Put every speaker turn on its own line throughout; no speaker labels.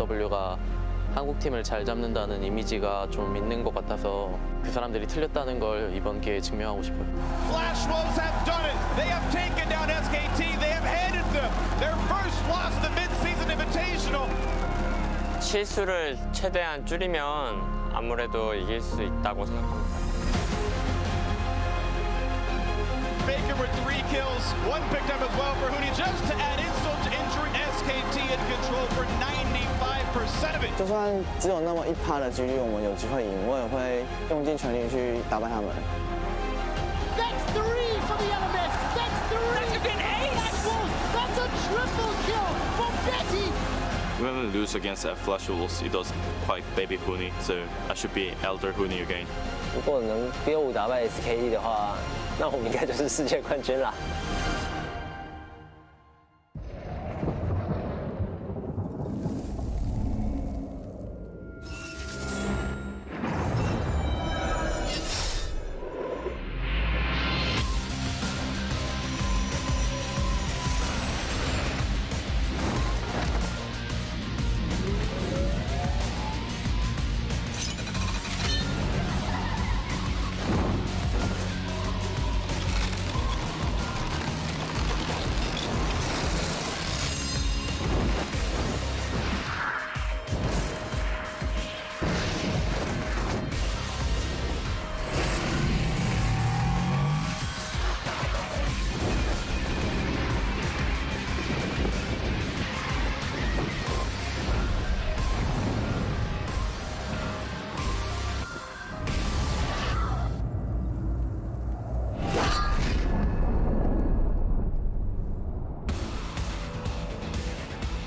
SKTW가 한국 팀을 잘 잡는다는 이미지가 좀 있는 것 같아서 그 사람들이 틀렸다는 걸 이번 기회에 증명하고 싶어요.
Flash Wolves have done it. They have taken down SKT. They have handed them their first loss of the mid-season Invitational.
실수를 최대한 줄이면 아무래도 이길 수 있다고 생각합니다.
Baker with 3 kills, 1 picked up as well for Huni. Just to add insult to injury, SKT in control for 95% of it.
就算只有那么1%的几率，我们有机会赢，我也会用尽全力去打败他们。
That's 3 for the Elements. That's 3. That could be an ace. That's a triple kill for Betty.
When we lose against Flash Wolves, it was quite baby Huni, so I should be elder Huni again.
如果能6-5打败 SKT 的话，那我们应该就是世界冠军啦。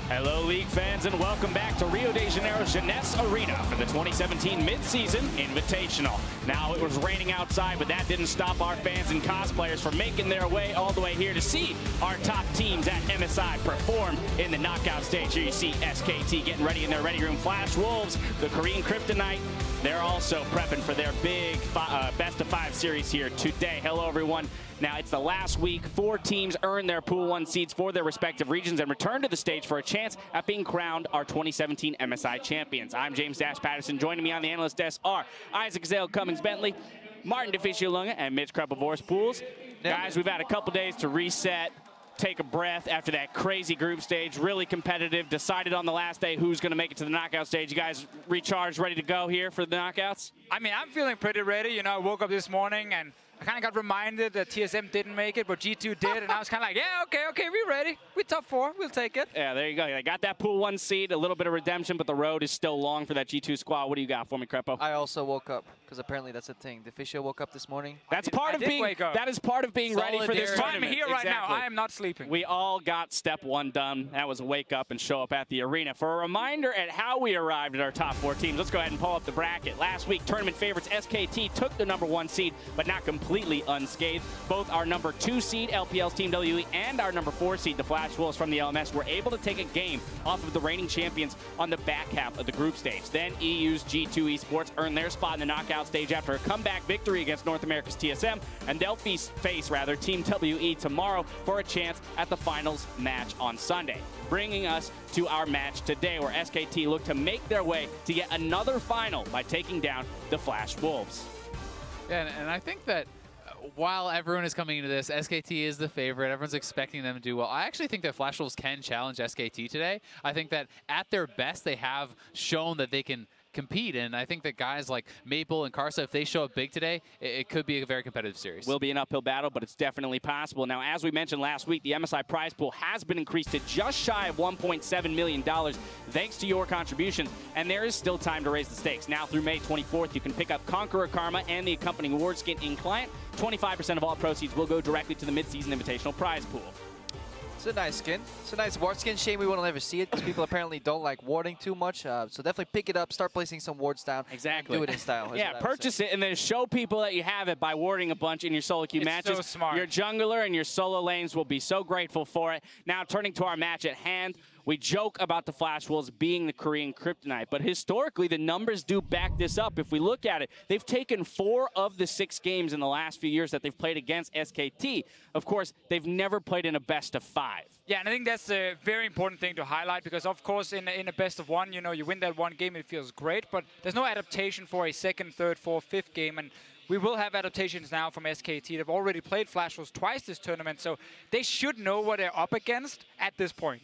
Hello, League fans, and welcome back to Rio de Janeiro's Jeunesse Arena for the 2017 Mid-Season Invitational. Now, it was raining outside, but that didn't stop our fans and cosplayers from making their way all the way here to see our top teams at MSI perform in the knockout stage. Here you see SKT getting ready in their ready room. Flash Wolves, the Korean Kryptonite, they're also prepping for their big best-of-5 series here today. Hello, everyone. Now, it's the last week. 4 teams earn their Pool 1 seeds for their respective regions and return to the stage for a chance at being crowned our 2017 MSI champions. I'm James Dash Patterson. Joining me on the analyst desk are Isaac Zale Cummings-Bentley, Martin DeFicio-Lunga, and Mitch Krepel-Vorst Pools. Guys, we've had a couple days to reset, take a breath after that crazy group stage, really competitive, decided on the last day who's going to make it to the knockout stage. You guys recharged, ready to go here for the knockouts?
I mean, I'm feeling pretty ready. You know, I woke up this morning and I kind of got reminded that TSM didn't make it, but G2 did, and I was kind of like, yeah, okay, we're ready. We're top 4, we'll take it.
Yeah, there you go. They got that Pool 1 seed, a little bit of redemption, but the road is still long for that G2 squad. What do you got for me, Crepo?
I also woke up, because apparently that's a thing. DeFicio woke up this morning.
That is part of being ready for this tournament.
I'm here right now. I am not sleeping.
We all got step 1 done. That was wake up and show up at the arena. For a reminder at how we arrived at our top 4 teams, let's go ahead and pull up the bracket. Last week, tournament favorites SKT took the #1 seed, but not completely unscathed. Both our #2 seed, LPL's Team WE, and our #4 seed, the Flash Wolves from the LMS, were able to take a game off of the reigning champions on the back half of the group stage. Then EU's G2 Esports earned their spot in the knockout stage after a comeback victory against North America's TSM, and they'll face Team WE tomorrow for a chance at the finals match on Sunday. Bringing us to our match today, where SKT look to make their way to yet another final by taking down the Flash Wolves.
Yeah, and I think that while everyone is coming into this, SKT is the favorite. Everyone's expecting them to do well. I actually think that Flash Wolves can challenge SKT today. I think that at their best, they have shown that they can compete, and I think that guys like Maple and Karsa, if they show up big today, it could be a very competitive series.
Will be an uphill battle, but it's definitely possible. Now, as we mentioned last week, the MSI prize pool has been increased to just shy of $1.7 million thanks to your contributions, and there is still time to raise the stakes. Now through May 24th, you can pick up Conqueror Karma and the accompanying award skin in client. 25% of all proceeds will go directly to the mid-season invitational prize pool.
It's a nice skin. It's a nice ward skin. Shame we won't ever see it because people apparently don't like warding too much. So definitely pick it up, start placing some wards down.
Exactly.
Do it in style.
Yeah, purchase it and then show people that you have it by warding a bunch in your solo queue matches.
So smart.
Your jungler and your solo lanes will be so grateful for it. Now turning to our match at hand,
We joke about the Flash Wolves being the Korean kryptonite, but historically the numbers do back this up. If we look at it, they've taken 4 of the 6 games in the last few years that they've played against SKT. Of course, they've never played in a best of 5.
Yeah, and I think that's a very important thing to highlight because, of course, in a best of 1, you know, you win that one game, it feels great, but there's no adaptation for a second, third, fourth, fifth game, and we will have adaptations now from SKT. They've already played Flash Wolves twice this tournament, so they should know what they're up against at this point.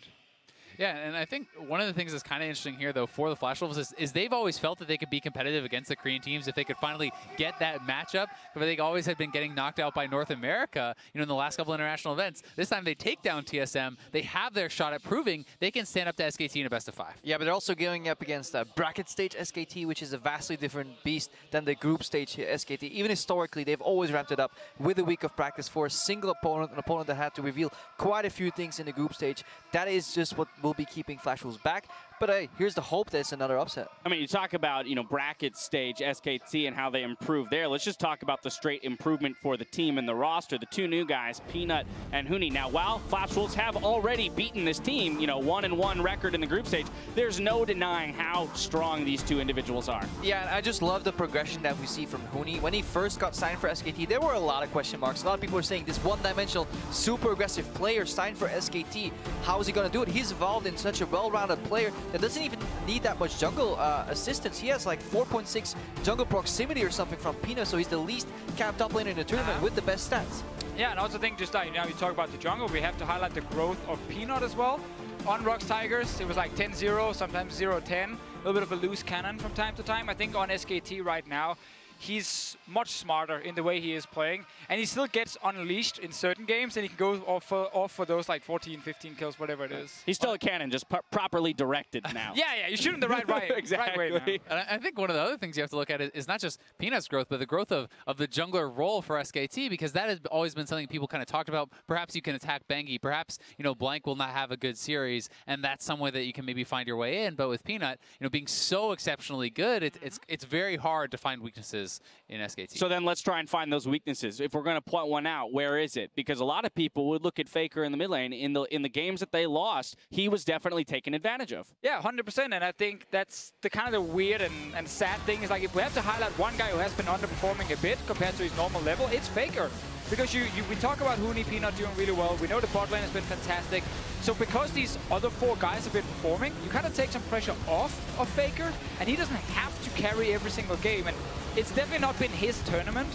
Yeah, and I think one of the things that's kind of interesting here, though, for the Flash Wolves is they've always felt that they could be competitive against the Korean teams if they could finally get that matchup. But they always had been getting knocked out by North America, you know, in the last couple international events. This time they take down TSM. They have their shot at proving they can stand up to SKT in a best of 5.
Yeah, but they're also going up against a bracket stage SKT, which is a vastly different beast than the group stage SKT. Even historically, they've always ramped it up with a week of practice for a single opponent, an opponent that had to reveal quite a few things in the group stage. That is just what will be keeping Flash Wolves back. But hey, here's the hope that it's another upset.
I mean, you talk about, you know, bracket stage SKT and how they improved there. Let's just talk about the straight improvement for the team and the roster. The 2 new guys, Peanut and Huni. Now, while Flash Wolves have already beaten this team, you know, 1-1 record in the group stage, there's no denying how strong these 2 individuals are.
Yeah, and I just love the progression that we see from Huni. When he first got signed for SKT, there were a lot of question marks. A lot of people were saying this one-dimensional, super aggressive player signed for SKT. How is he going to do it? He's evolved in such a well-rounded player that doesn't even need that much jungle assistance. He has like 4.6 jungle proximity or something from Pina, so he's the least capped top laner in the tournament with the best stats.
Yeah, and I also think just like, now you talk about the jungle, we have to highlight the growth of Peanut as well. On Rocks Tigers, it was like 10-0, sometimes 0-10. A little bit of a loose cannon from time to time. I think on SKT right now, he's much smarter in the way he is playing, and he still gets unleashed in certain games, and he can go off for those like 14, 15 kills, whatever it is.
He's still a cannon, just properly directed now.
Yeah, you shoot him the right way.
Exactly.
Right way now.
And I think one of the other things you have to look at is not just Peanut's growth, but the growth of the jungler role for SKT, because that has always been something people kind of talked about. Perhaps you can attack Bengi. Perhaps, you know, Blank will not have a good series, and that's some way that you can maybe find your way in. But with Peanut, you know, being so exceptionally good, it's very hard to find weaknesses in SKT.
So then let's try and find those weaknesses. If we're going to point one out, where is it? Because a lot of people would look at Faker in the mid lane. In the games that they lost, he was definitely taken advantage of.
Yeah, 100%. And I think that's the kind of the weird and sad thing is, like, if we have to highlight one guy who has been underperforming a bit compared to his normal level, it's Faker. Because we talk about Huni, Peanut doing really well. We know the bot lane has been fantastic. So because these other 4 guys have been performing, you kind of take some pressure off of Faker, and he doesn't have to carry every single game. And it's definitely not been his tournament.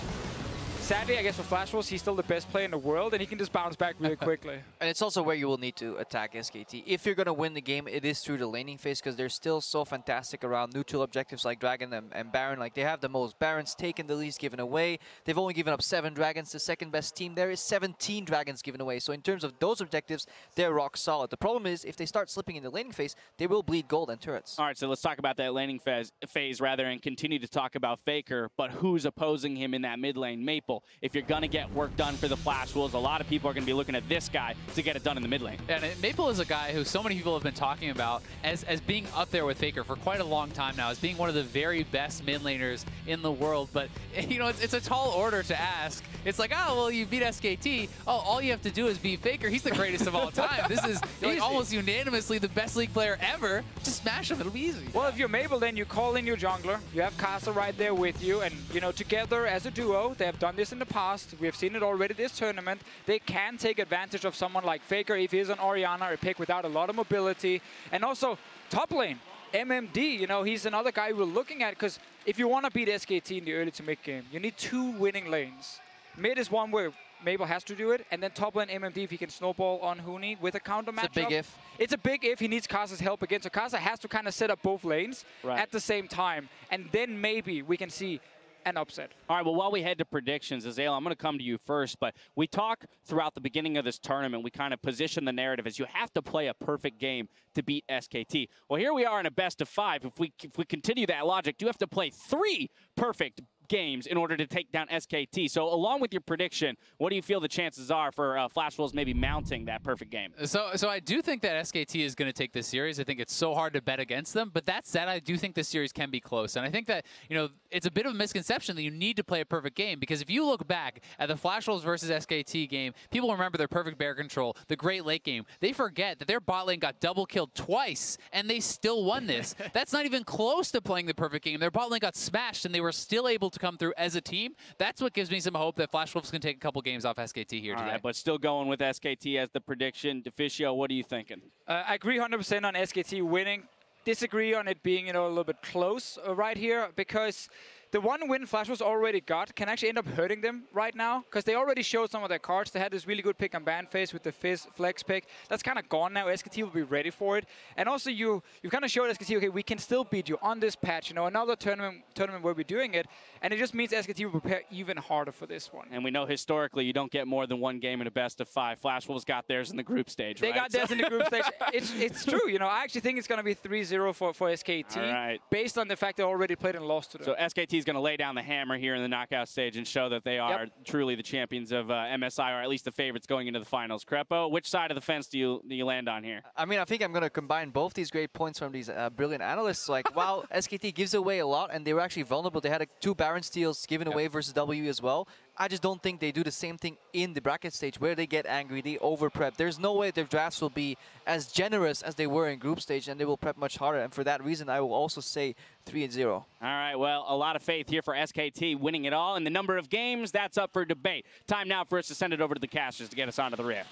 Sadly, I guess for Flash Wolves, he's still the best player in the world, and he can just bounce back really quickly.
And it's also where you will need to attack SKT. If you're going to win the game, it is through the laning phase, because they're still so fantastic around neutral objectives like Dragon and Baron. Like, they have the most Barons taken, the least given away. They've only given up 7 Dragons. The second best team there is 17 Dragons given away. So in terms of those objectives, they're rock solid. The problem is, if they start slipping in the laning phase, they will bleed gold and turrets.
All right, so let's talk about that laning phase rather and continue to talk about Faker, but who's opposing him in that mid lane? Maple. If you're going to get work done for the Flash Wolves, a lot of people are going to be looking at this guy to get it done in the mid lane.
And Maple is a guy who so many people have been talking about as being up there with Faker for quite a long time now, as being one of the very best mid laners in the world. But, you know, it's a tall order to ask. It's like, oh, well, you beat SKT. Oh, all you have to do is beat Faker. He's the greatest of all time. This is like almost unanimously the best League player ever. Just smash him. It'll be easy.
Well, if you're Maple, then you call in your jungler. You have Casa right there with you. And, you know, together as a duo, they have done this in the past. We have seen it already this tournament. They can take advantage of someone like Faker if he's an Orianna, a pick without a lot of mobility. And also, top lane, MMD, you know, he's another guy we're looking at, because if you want to beat SKT in the early to mid game, you need 2 winning lanes. Mid is one where Maple has to do it, and then top lane MMD if he can snowball on Huni with a counter matchup.
It's a big if.
It's a big if. He needs Kasa's help again. So Kasa has to kind of set up both lanes at the same time, and then maybe we can see an upset.
All right, well, while we head to predictions, Azale, I'm going to come to you first, but we talk throughout the beginning of this tournament, we kind of position the narrative as you have to play a perfect game to beat SKT. Well, here we are in a best of 5. If we continue that logic, you have to play 3 perfect games in order to take down SKT. So along with your prediction, what do you feel the chances are for Flash Wolves maybe mounting that perfect game?
So I do think that SKT is going to take this series. I think it's so hard to bet against them. But that said, I do think this series can be close. And I think that, you know, it's a bit of a misconception that you need to play a perfect game, because if you look back at the Flash Wolves versus SKT game, people remember their perfect bear control, the great late game. They forget that their bot lane got double killed twice, and they still won this. That's not even close to playing the perfect game. Their bot lane got smashed, and they were still able to come through as a team. That's what gives me some hope that Flash Wolves can take a couple games off SKT here today.
All right, but still going with SKT as the prediction. Deficio, what are you thinking?
I agree 100% on SKT winning. Disagree on it being, you know, a little bit close right here, because the one win Flash Wolves already got can actually end up hurting them right now, because they already showed some of their cards. They had this really good pick and ban phase with the Fizz flex pick. That's kind of gone now. SKT will be ready for it. And also you kind of showed SKT, okay, we can still beat you on this patch. You know, another tournament where we're doing it. And it just means SKT will prepare even harder for this one.
And we know historically you don't get more than one game in a best of 5. Flash Wolves got theirs in the group stage,
They got theirs in the group stage. It's true. You know, I actually think it's going to be 3-0 for SKT.
All right.
Based on the fact they already played and lost to them.
So SKT is going to lay down the hammer here in the knockout stage and show that they are truly the champions of MSI, or at least the favorites going into the finals. Crepo, which side of the fence do you land on here?
I mean, I think I'm going to combine both these great points from these brilliant analysts. Like, while SKT gives away a lot, and they were actually vulnerable, they had 2 Baron steals given away versus W as well. I just don't think they do the same thing in the bracket stage, where they get angry, they over-prep. There's no way their drafts will be as generous as they were in group stage, and they will prep much harder. And for that reason, I will also say 3-0.
All right, well, a lot of faith here for SKT winning it all. And the number of games, that's up for debate. Time now for us to send it over to the casters to get us onto the Rift.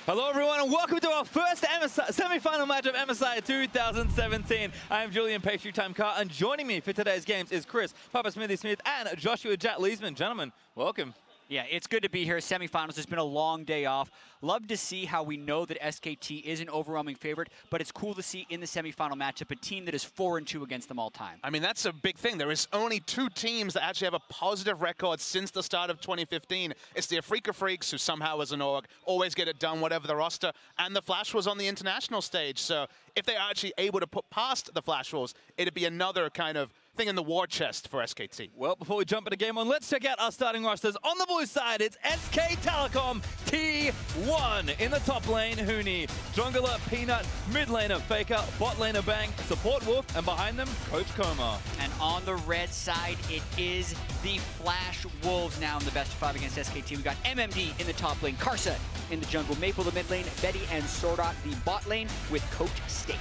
Hello everyone, and welcome to our first semi-final match of MSI 2017. I am Julian Pastry Time Car, and joining me for today's games is Chris, Papa Smithy Smith, and Joshua Jack Leesman. Gentlemen, welcome.
Yeah, it's good to be here. Semifinals. It's been a long day off. Love to see how we know that SKT is an overwhelming favorite, but it's cool to see in the semifinal matchup a team that is 4-2 against them all time.
I mean, that's a big thing. There is only 2 teams that actually have a positive record since the start of 2015. It's the Afrika Freaks, who somehow as an org always get it done, whatever the roster, and the Flash Wolves on the international stage. So if they are actually able to put past the Flash Wolves, it'd be another kind of thing in the war chest for SKT.
Well, before we jump into game 1, let's check out our starting rosters. On the blue side, it's SK Telecom T1. In the top lane, Huni, jungler Peanut, mid laner Faker, bot laner Bang, support Wolf, and behind them, Coach Koma.
And on the red side, it is the Flash Wolves now in the best of 5 against SKT. We got MMD in the top lane, Karsa in the jungle, Maple the mid lane, Betty and Sordat the bot lane with Coach Steak.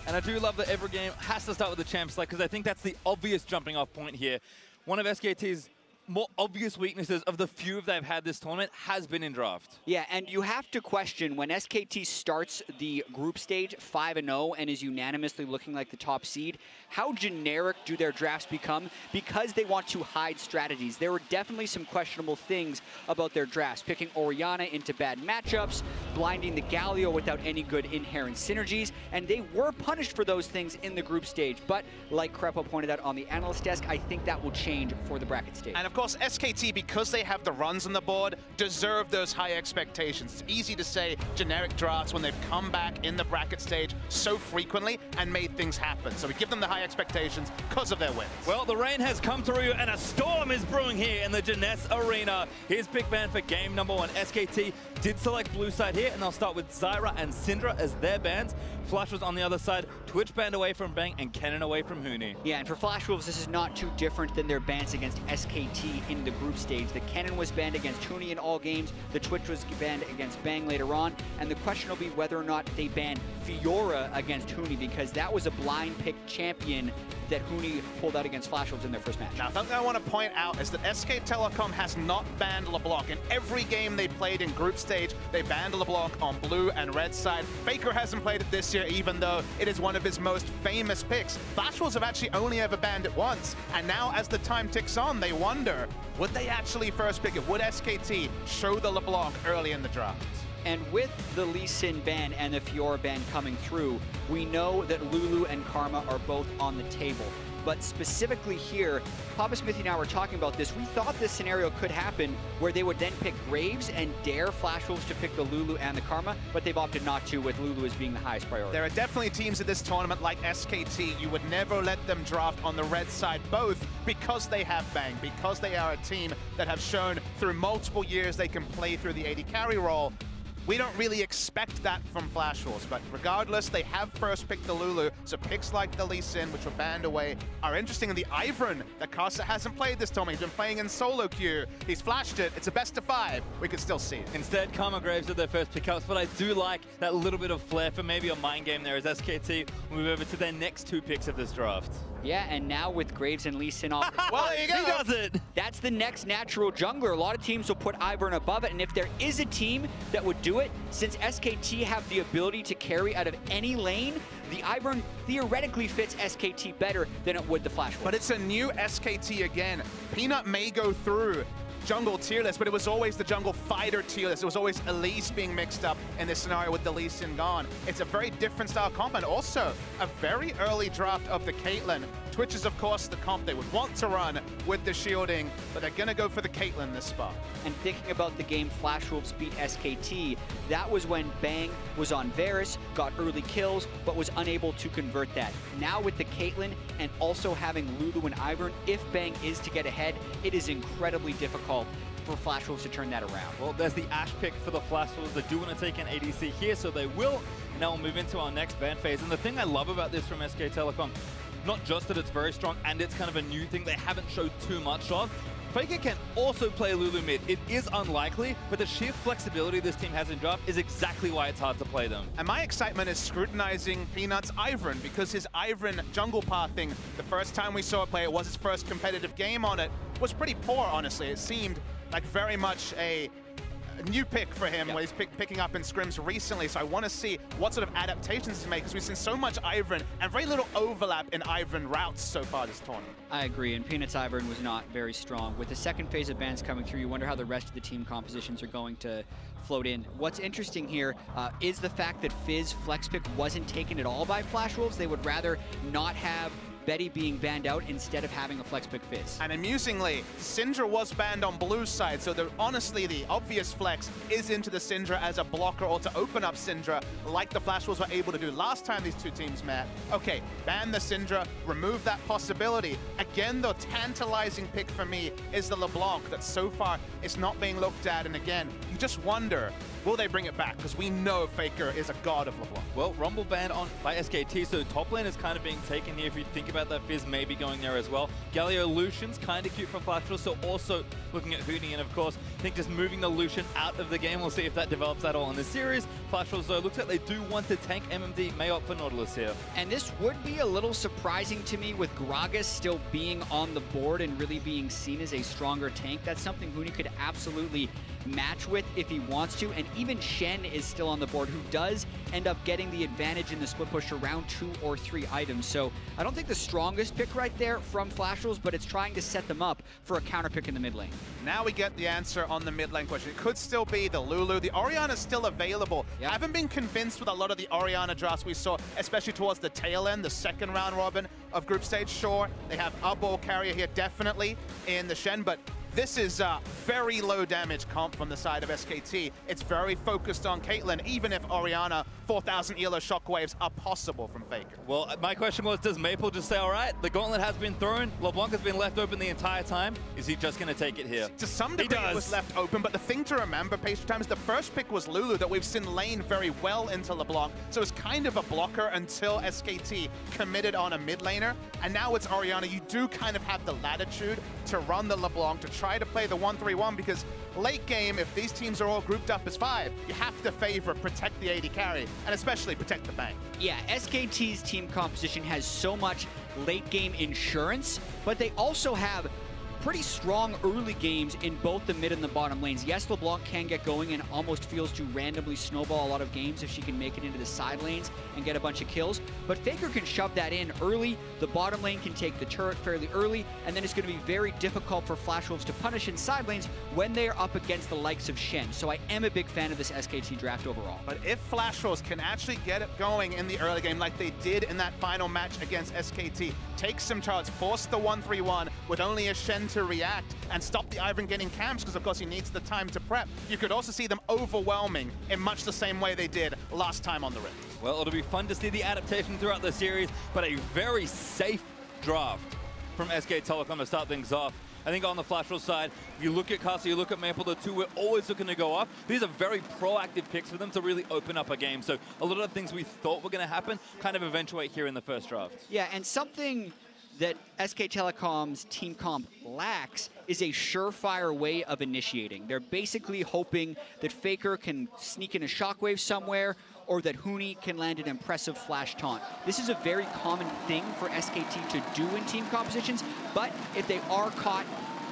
And I do love that every game has to start with the champ select, because I think that's the obvious jumping off point here. One of SKT's more obvious weaknesses of the few they've had this tournament has been in draft.
Yeah, and you have to question when SKT starts the group stage 5-0 and is unanimously looking like the top seed, how generic do their drafts become because they want to hide strategies? There were definitely some questionable things about their drafts, picking Orianna into bad matchups, blinding the Galio without any good inherent synergies, and they were punished for those things in the group stage. But like Crepo pointed out on the analyst desk, I think that will change for the bracket stage.
And of course, SKT, because they have the runs on the board, deserve those high expectations. It's easy to say generic drafts when they've come back in the bracket stage so frequently and made things happen. So we give them the high expectations because of their wins.
Well, the rain has come through and a storm is brewing here in the Jeunesse Arena. Here's big man for game number 1. SKT did select blue side here, and they'll start with Zyra and Syndra as their bans. Flash was on the other side, Twitch banned away from Bang, and Kennen away from Huni.
Yeah, and for Flash Wolves, this is not too different than their bans against SKT in the group stage. The Kennen was banned against Huni in all games, the Twitch was banned against Bang later on, and the question will be whether or not they ban Fiora against Huni, because that was a blind pick champion that Huni pulled out against Flash Wolves in their first match.
Now, something I want to point out is that SK Telecom has not banned LeBlanc. In every game they played in group stage, they banned LeBlanc on blue and red side. Faker hasn't played it this year, even though it is one of his most famous picks. Flash Wolves have actually only ever banned it once, and now as the time ticks on, they wonder, would they actually first pick it? Would SKT show the LeBlanc early in the draft?
And with the Lee Sin ban and the Fiora ban coming through, we know that Lulu and Karma are both on the table. But specifically here, Papa Smithy and I were talking about this. We thought this scenario could happen where they would then pick Graves and dare Flash Wolves to pick the Lulu and the Karma, but they've opted not to, with Lulu as being the highest priority.
There are definitely teams at this tournament like SKT. You would never let them draft on the red side, both because they have Bang, because they are a team that have shown through multiple years they can play through the AD carry role. We don't really expect that from Flash Wolves, but regardless, they have first picked the Lulu, so picks like the Lee Sin, which were banned away, are interesting. And the Ivern that Casa hasn't played this tournament. He's been playing in solo queue. He's flashed it. It's a best of 5. We could still see it.
Instead, Karma Graves are their first pickups, but I do like that little bit of flair for maybe a mind game there as SKT move over to their next 2 picks of this draft.
Yeah, and now with Graves and Lee Sin off.
Well, there you go. He does it.
That's the next natural jungler. A lot of teams will put Ivern above it, and if there is a team that would do it, since SKT have the ability to carry out of any lane, the Ivern theoretically fits SKT better than it would the Flash Wolves.
But it's a new SKT again. Peanut may go through jungle tier list, but it was always the jungle fighter tier list. It was always Elise being mixed up in this scenario with the Lee Sin gone. It's a very different style comp, and also a very early draft of the Caitlyn. Twitch is, of course, the comp they would want to run with the shielding, but they're going to go for the Caitlyn this spot.
And thinking about the game Flash Wolves beat SKT, that was when Bang was on Varus, got early kills, but was unable to convert that. Now with the Caitlyn and also having Lulu and Ivern, if Bang is to get ahead, it is incredibly difficult for Flash Wolves to turn that around.
Well, there's the Ashe pick for the Flash Wolves. They do want to take an ADC here, so they will. Now we'll move into our next ban phase. And the thing I love about this from SK Telecom, not just that it's very strong and it's kind of a new thing they haven't showed too much of. Faker can also play Lulu mid. It is unlikely, but the sheer flexibility this team has in draft is exactly why it's hard to play them.
And my excitement is scrutinizing Peanut's Ivern, because his Ivern jungle pathing, the first time we saw it play, it was his first competitive game on it, was pretty poor, honestly. It seemed like very much a new pick for him, where he's picking up in scrims recently. So I want to see what sort of adaptations to make, because we've seen so much Ivern and very little overlap in Ivern routes so far this tournament.
I agree, and Peanut's Ivern was not very strong. With the second phase of bans coming through, you wonder how the rest of the team compositions are going to float in. What's interesting here is the fact that Fizz flex pick wasn't taken at all by Flash Wolves. They would rather not have Betty being banned out instead of having a flex pick Fizz.
And amusingly, Syndra was banned on blue side, so honestly the obvious flex is into the Syndra as a blocker, or to open up Syndra like the Flash Wolves were able to do last time these two teams met. Okay, ban the Syndra, remove that possibility. Again, the tantalizing pick for me is the LeBlanc that so far is not being looked at, and again, you just wonder, will they bring it back? Because we know Faker is a god of LeBlanc.
Well, Rumble banned on by SKT, so top lane is kind of being taken here if you think about that. Fizz maybe going there as well. Galio Lucian's kind of cute from Flash Wolves, so also looking at Hootie, and of course, I think just moving the Lucian out of the game, we'll see if that develops at all in this series. Flash Wolves, though, looks like they do want to tank MMD, may opt for Nautilus here.
And this would be a little surprising to me with Gragas still being on the board and really being seen as a stronger tank. That's something Hootie could absolutely match with if he wants to, and even Shen is still on the board, who does end up getting the advantage in the split push around 2 or 3 items. So I don't think the strongest pick right there from Flash Wolves, but it's trying to set them up for a counter pick in the mid lane.
Now we get the answer on the mid lane question. It could still be the Lulu. The Orianna's still available. Haven't been convinced with a lot of the Orianna drafts we saw, especially towards the tail end, the second round robin of group stage. Sure, they have a ball carrier here definitely in the Shen, but this is a very low damage comp from the side of SKT. It's very focused on Caitlyn, even if Orianna 4,000 ELO shockwaves are possible from Faker.
Well, my question was, does Maple just say, all right, the gauntlet has been thrown, LeBlanc has been left open the entire time, is he just going to take it here?
To some degree it was left open, but the thing to remember, Patient Time, is the first pick was Lulu that we've seen lane very well into LeBlanc, so it's kind of a blocker until SKT committed on a mid laner, and now it's Orianna. You do kind of have the latitude to run the LeBlanc, to try to play the 1-3-1, because late game, if these teams are all grouped up as 5, you have to favor protect the AD carry, and especially protect the Bang.
Yeah, SKT's team composition has so much late game insurance, but they also have pretty strong early games in both the mid and the bottom lanes. Yes, LeBlanc can get going and almost feels to randomly snowball a lot of games if she can make it into the side lanes and get a bunch of kills. But Faker can shove that in early. The bottom lane can take the turret fairly early, and then it's going to be very difficult for Flash Wolves to punish in side lanes when they are up against the likes of Shen. So I am a big fan of this SKT draft overall.
But if Flash Wolves can actually get it going in the early game like they did in that final match against SKT, take some charge, force the 1-3-1 with only a Shen to react, and stop the Ivern getting camps because of course he needs the time to prep, you could also see them overwhelming in much the same way they did last time on the Rift.
Well, it'll be fun to see the adaptation throughout the series, but a very safe draft from SK Telecom to start things off. I think on the Flash Wolves side, if you look at Casa, you look at Maple, the two we're always looking to go up. These are very proactive picks for them to really open up a game. So a lot of things we thought were going to happen kind of eventuate here in the first draft.
Yeah, and something that SK Telecom's team comp lacks is a surefire way of initiating. They're basically hoping that Faker can sneak in a shockwave somewhere, or that Huni can land an impressive flash taunt. This is a very common thing for SKT to do in team compositions, but if they are caught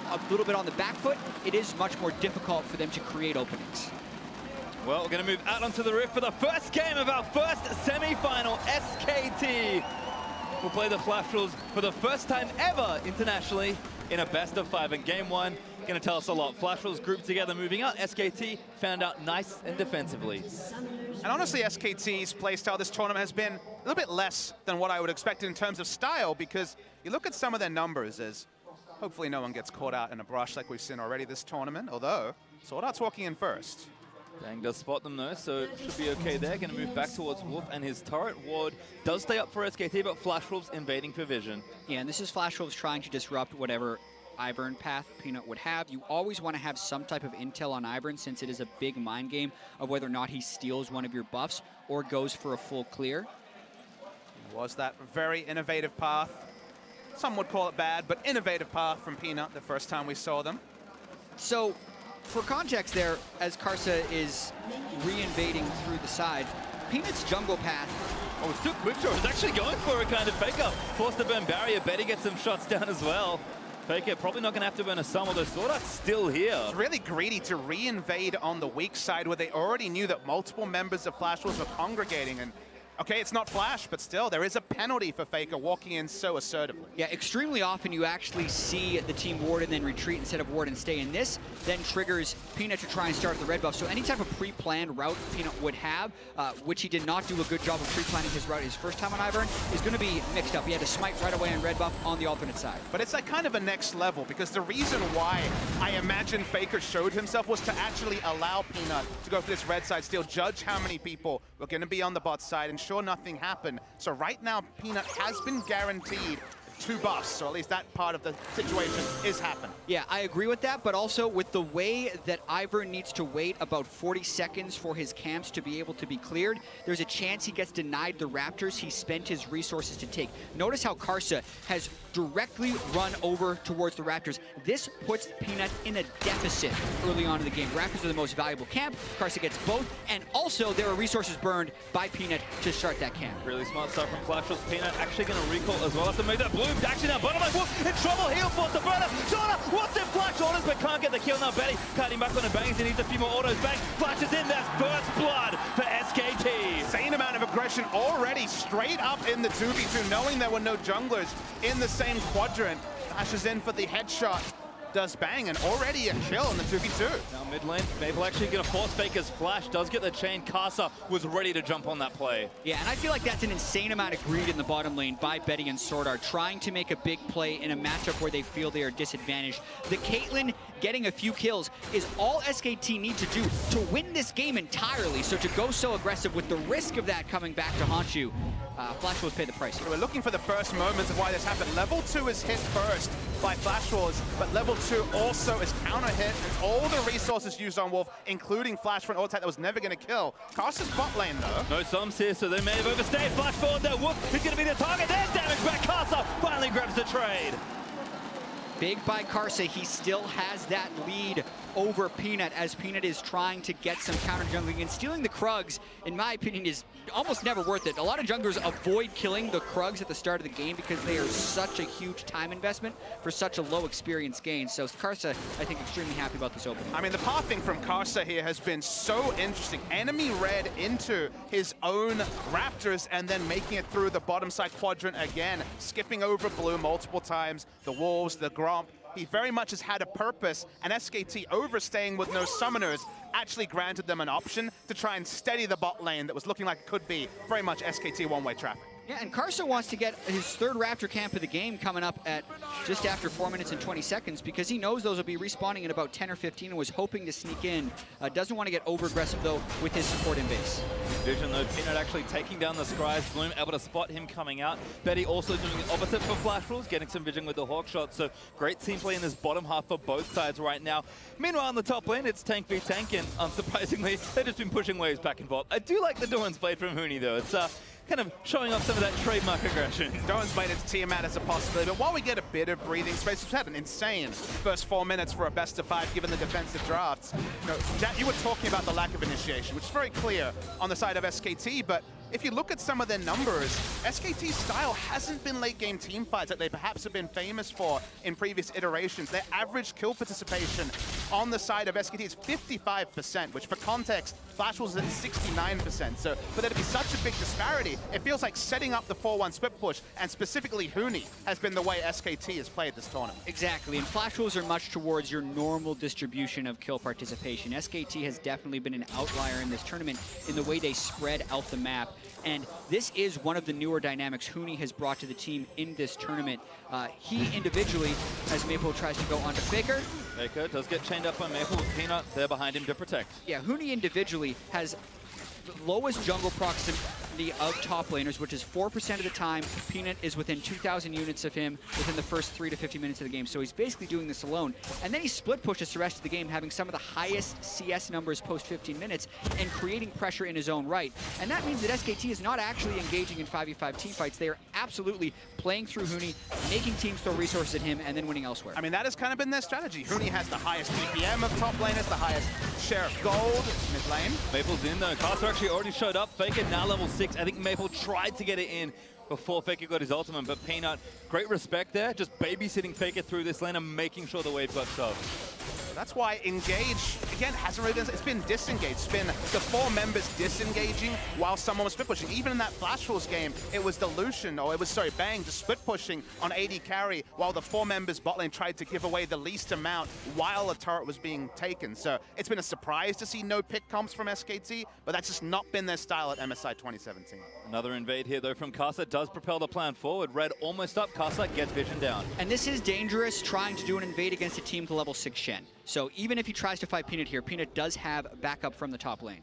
a little bit on the back foot, it is much more difficult for them to create openings.
Well, we're going to move out onto the Rift for the first game of our first semi-final. SKT will play the Flash Wolves for the first time ever internationally in a best-of-5. In game one, going to tell us a lot. Flash Wolves grouped together, moving out. SKT found out nice and defensively.
And honestly, SKT's playstyle this tournament has been a little bit less than what I would expect in terms of style, because you look at some of their numbers as hopefully no one gets caught out in a brush like we've seen already this tournament, although Sword Art's walking in first.
Dang does spot them though, so it should be okay there. Going to move back towards Wolf, and his turret ward does stay up for SKT, but Flash Wolves invading for vision.
Yeah, and this is Flash Wolves trying to disrupt whatever Ivern path Peanut would have. You always want to have some type of intel on Ivern, since it is a big mind game of whether or not he steals one of your buffs or goes for a full clear.
It was that very innovative path. Some would call it bad, but innovative path from Peanut the first time we saw them.
So, for context there, as Karsa is re-invading through the side, Peanut's jungle path.
Oh, it's too quick. He's actually going for a kind of fake-up. Forced to burn barrier. Betty gets some shots down as well. Faker probably not going to have to burn a sum, although Sword Art's still here.
It's really greedy to re-invade on the weak side where they already knew that multiple members of Flash Wolves were congregating. And okay, it's not Flash, but still, there is a penalty for Faker walking in so assertively.
Yeah, extremely often you actually see the team ward and then retreat instead of ward and stay. And this then triggers Peanut to try and start the red buff. So any type of pre-planned route Peanut would have, which he did not do a good job of pre-planning his route his first time on Ivern, is going to be mixed up. He had to smite right away on red buff on the alternate side.
But it's like kind of a next level, because the reason why I imagine Faker showed himself was to actually allow Peanut to go for this red side steal, judge how many people were going to be on the bot side, and sure nothing happened. So right now, Peanut has been guaranteed 2 buffs, or at least that part of the situation is happening.
Yeah, I agree with that, but also with the way that Ivern needs to wait about 40 seconds for his camps to be able to be cleared, there's a chance he gets denied the Raptors he spent his resources to take. Notice how Karsa has directly run over towards the Raptors. This puts Peanut in a deficit early on in the game. Raptors are the most valuable camp. Karsa gets both, and also there are resources burned by Peanut to start that camp.
Really smart stuff from Flash Wolves. Peanut actually going to recall as well after make that blue. Actually now Butterfly Wolf in trouble. He'll force the burner. Shona wants it. Flash orders, but can't get the kill now. Betty cutting back on the bangs. He needs a few more autos back. Flash is in. That's first blood for SKT.
Insane amount of aggression already straight up in the 2v2, knowing there were no junglers in the same quadrant. Dashes in for the headshot. Does bang, and already a kill in the 2v2.
Now mid lane, Maple actually going to force Faker's flash. Does get the chain. Casa was ready to jump on that play.
Yeah, and I feel like that's an insane amount of greed in the bottom lane by Betty and Sword Art, trying to make a big play in a matchup where they feel they are disadvantaged. The Caitlyn getting a few kills is all SKT need to do to win this game entirely. So to go so aggressive with the risk of that coming back to haunt you, Flash Wolves pay the price.
We're looking for the first moments of why this happened. Level 2 is hit first by Flash Wolves, but level 2 also is counter hit, and all the resources used on Wolf, including flash for an ult attack that was never going to kill. Karsa's bot lane though.
No sums here, so they may have overstayed. Flash forward there. Wolf is going to be the target. There's damage back. Karsa finally grabs the trade.
Big by Karsa, he still has that lead over Peanut as Peanut is trying to get some counter jungling, and stealing the Krugs, in my opinion, is almost never worth it. A lot of junglers avoid killing the Krugs at the start of the game because they are such a huge time investment for such a low experience gain. So Karsa, I think, extremely happy about this opening.
I mean, the pathing from Karsa here has been so interesting. Enemy red into his own Raptors and then making it through the bottom side quadrant again, skipping over blue multiple times, the Wolves, the Gromp. He very much has had a purpose, and SKT overstaying with no summoners actually granted them an option to try and steady the bot lane that was looking like it could be very much SKT one-way traffic.
Yeah, and Karsa wants to get his third Raptor camp of the game coming up at just after 4 minutes and 20 seconds because he knows those will be respawning in about 10 or 15 and was hoping to sneak in. Doesn't want to get over-aggressive, though, with his support in base.
Vision, though, Peanut actually taking down the Scries. Bloom able to spot him coming out. Betty also doing the opposite for Flash Rules, getting some vision with the Hawk shot. So great team play in this bottom half for both sides right now. Meanwhile, on the top lane, it's tank v tank, and unsurprisingly, they've just been pushing waves back and forth. I do like the Dawn's Blade from Huni, though. It's kind of showing off some of that trademark aggression.
Dawn's Blade is Tiamat as a possibility, but while we get a bit of breathing space, we've had an insane first 4 minutes for a best of 5 given the defensive drafts. You know, Jack, you were talking about the lack of initiation, which is very clear on the side of SKT, but if you look at some of their numbers, SKT's style hasn't been late game team fights that they perhaps have been famous for in previous iterations. Their average kill participation on the side of SKT is 55%, which for context, Flash was at 69%. So for there to be such a big disparity, it feels like setting up the 4-1 split push, and specifically Huni, has been the way SKT has played this tournament.
Exactly, and Flash rules are much towards your normal distribution of kill participation. SKT has definitely been an outlier in this tournament in the way they spread out the map. And this is one of the newer dynamics Huni has brought to the team in this tournament. He individually, as Maple tries to go onto Faker.
Faker does get chained up by Maple with Peanut there behind him to protect.
Yeah, Huni individually has the lowest jungle proximity of top laners, which is 4% of the time. Peanut is within 2,000 units of him within the first 3 to 50 minutes of the game. So he's basically doing this alone. And then he split pushes the rest of the game, having some of the highest CS numbers post 15 minutes and creating pressure in his own right. And that means that SKT is not actually engaging in 5v5 team fights. They are absolutely playing through Huni, making teams throw resources at him, and then winning elsewhere.
I mean, that has kind of been their strategy. Huni has the highest DPM of top laners, the highest share of gold mid lane.
Maple's in though. Carter actually already showed up. Faker now level 6. I think Maple tried to get it in before Faker got his ultimate, but Peanut, great respect there, just babysitting Faker through this lane and making sure the wave got shoved.
That's why Engage, again, hasn't really been, it's been disengaged. It's been the 4 members disengaging while someone was split pushing. Even in that Flash Rules game, it was Dilution, or it was, sorry, Bang, just split pushing on AD carry while the 4 members bot lane tried to give away the least amount while a turret was being taken. So it's been a surprise to see no pick comps from SKT, but that's just not been their style at MSI 2017.
Another invade here, though, from Karsa does propel the plan forward. Red almost up, Karsa gets vision down.
And this is dangerous, trying to do an invade against a team to level 6 Shen. So even if he tries to fight Peanut here, Peanut does have backup from the top lane.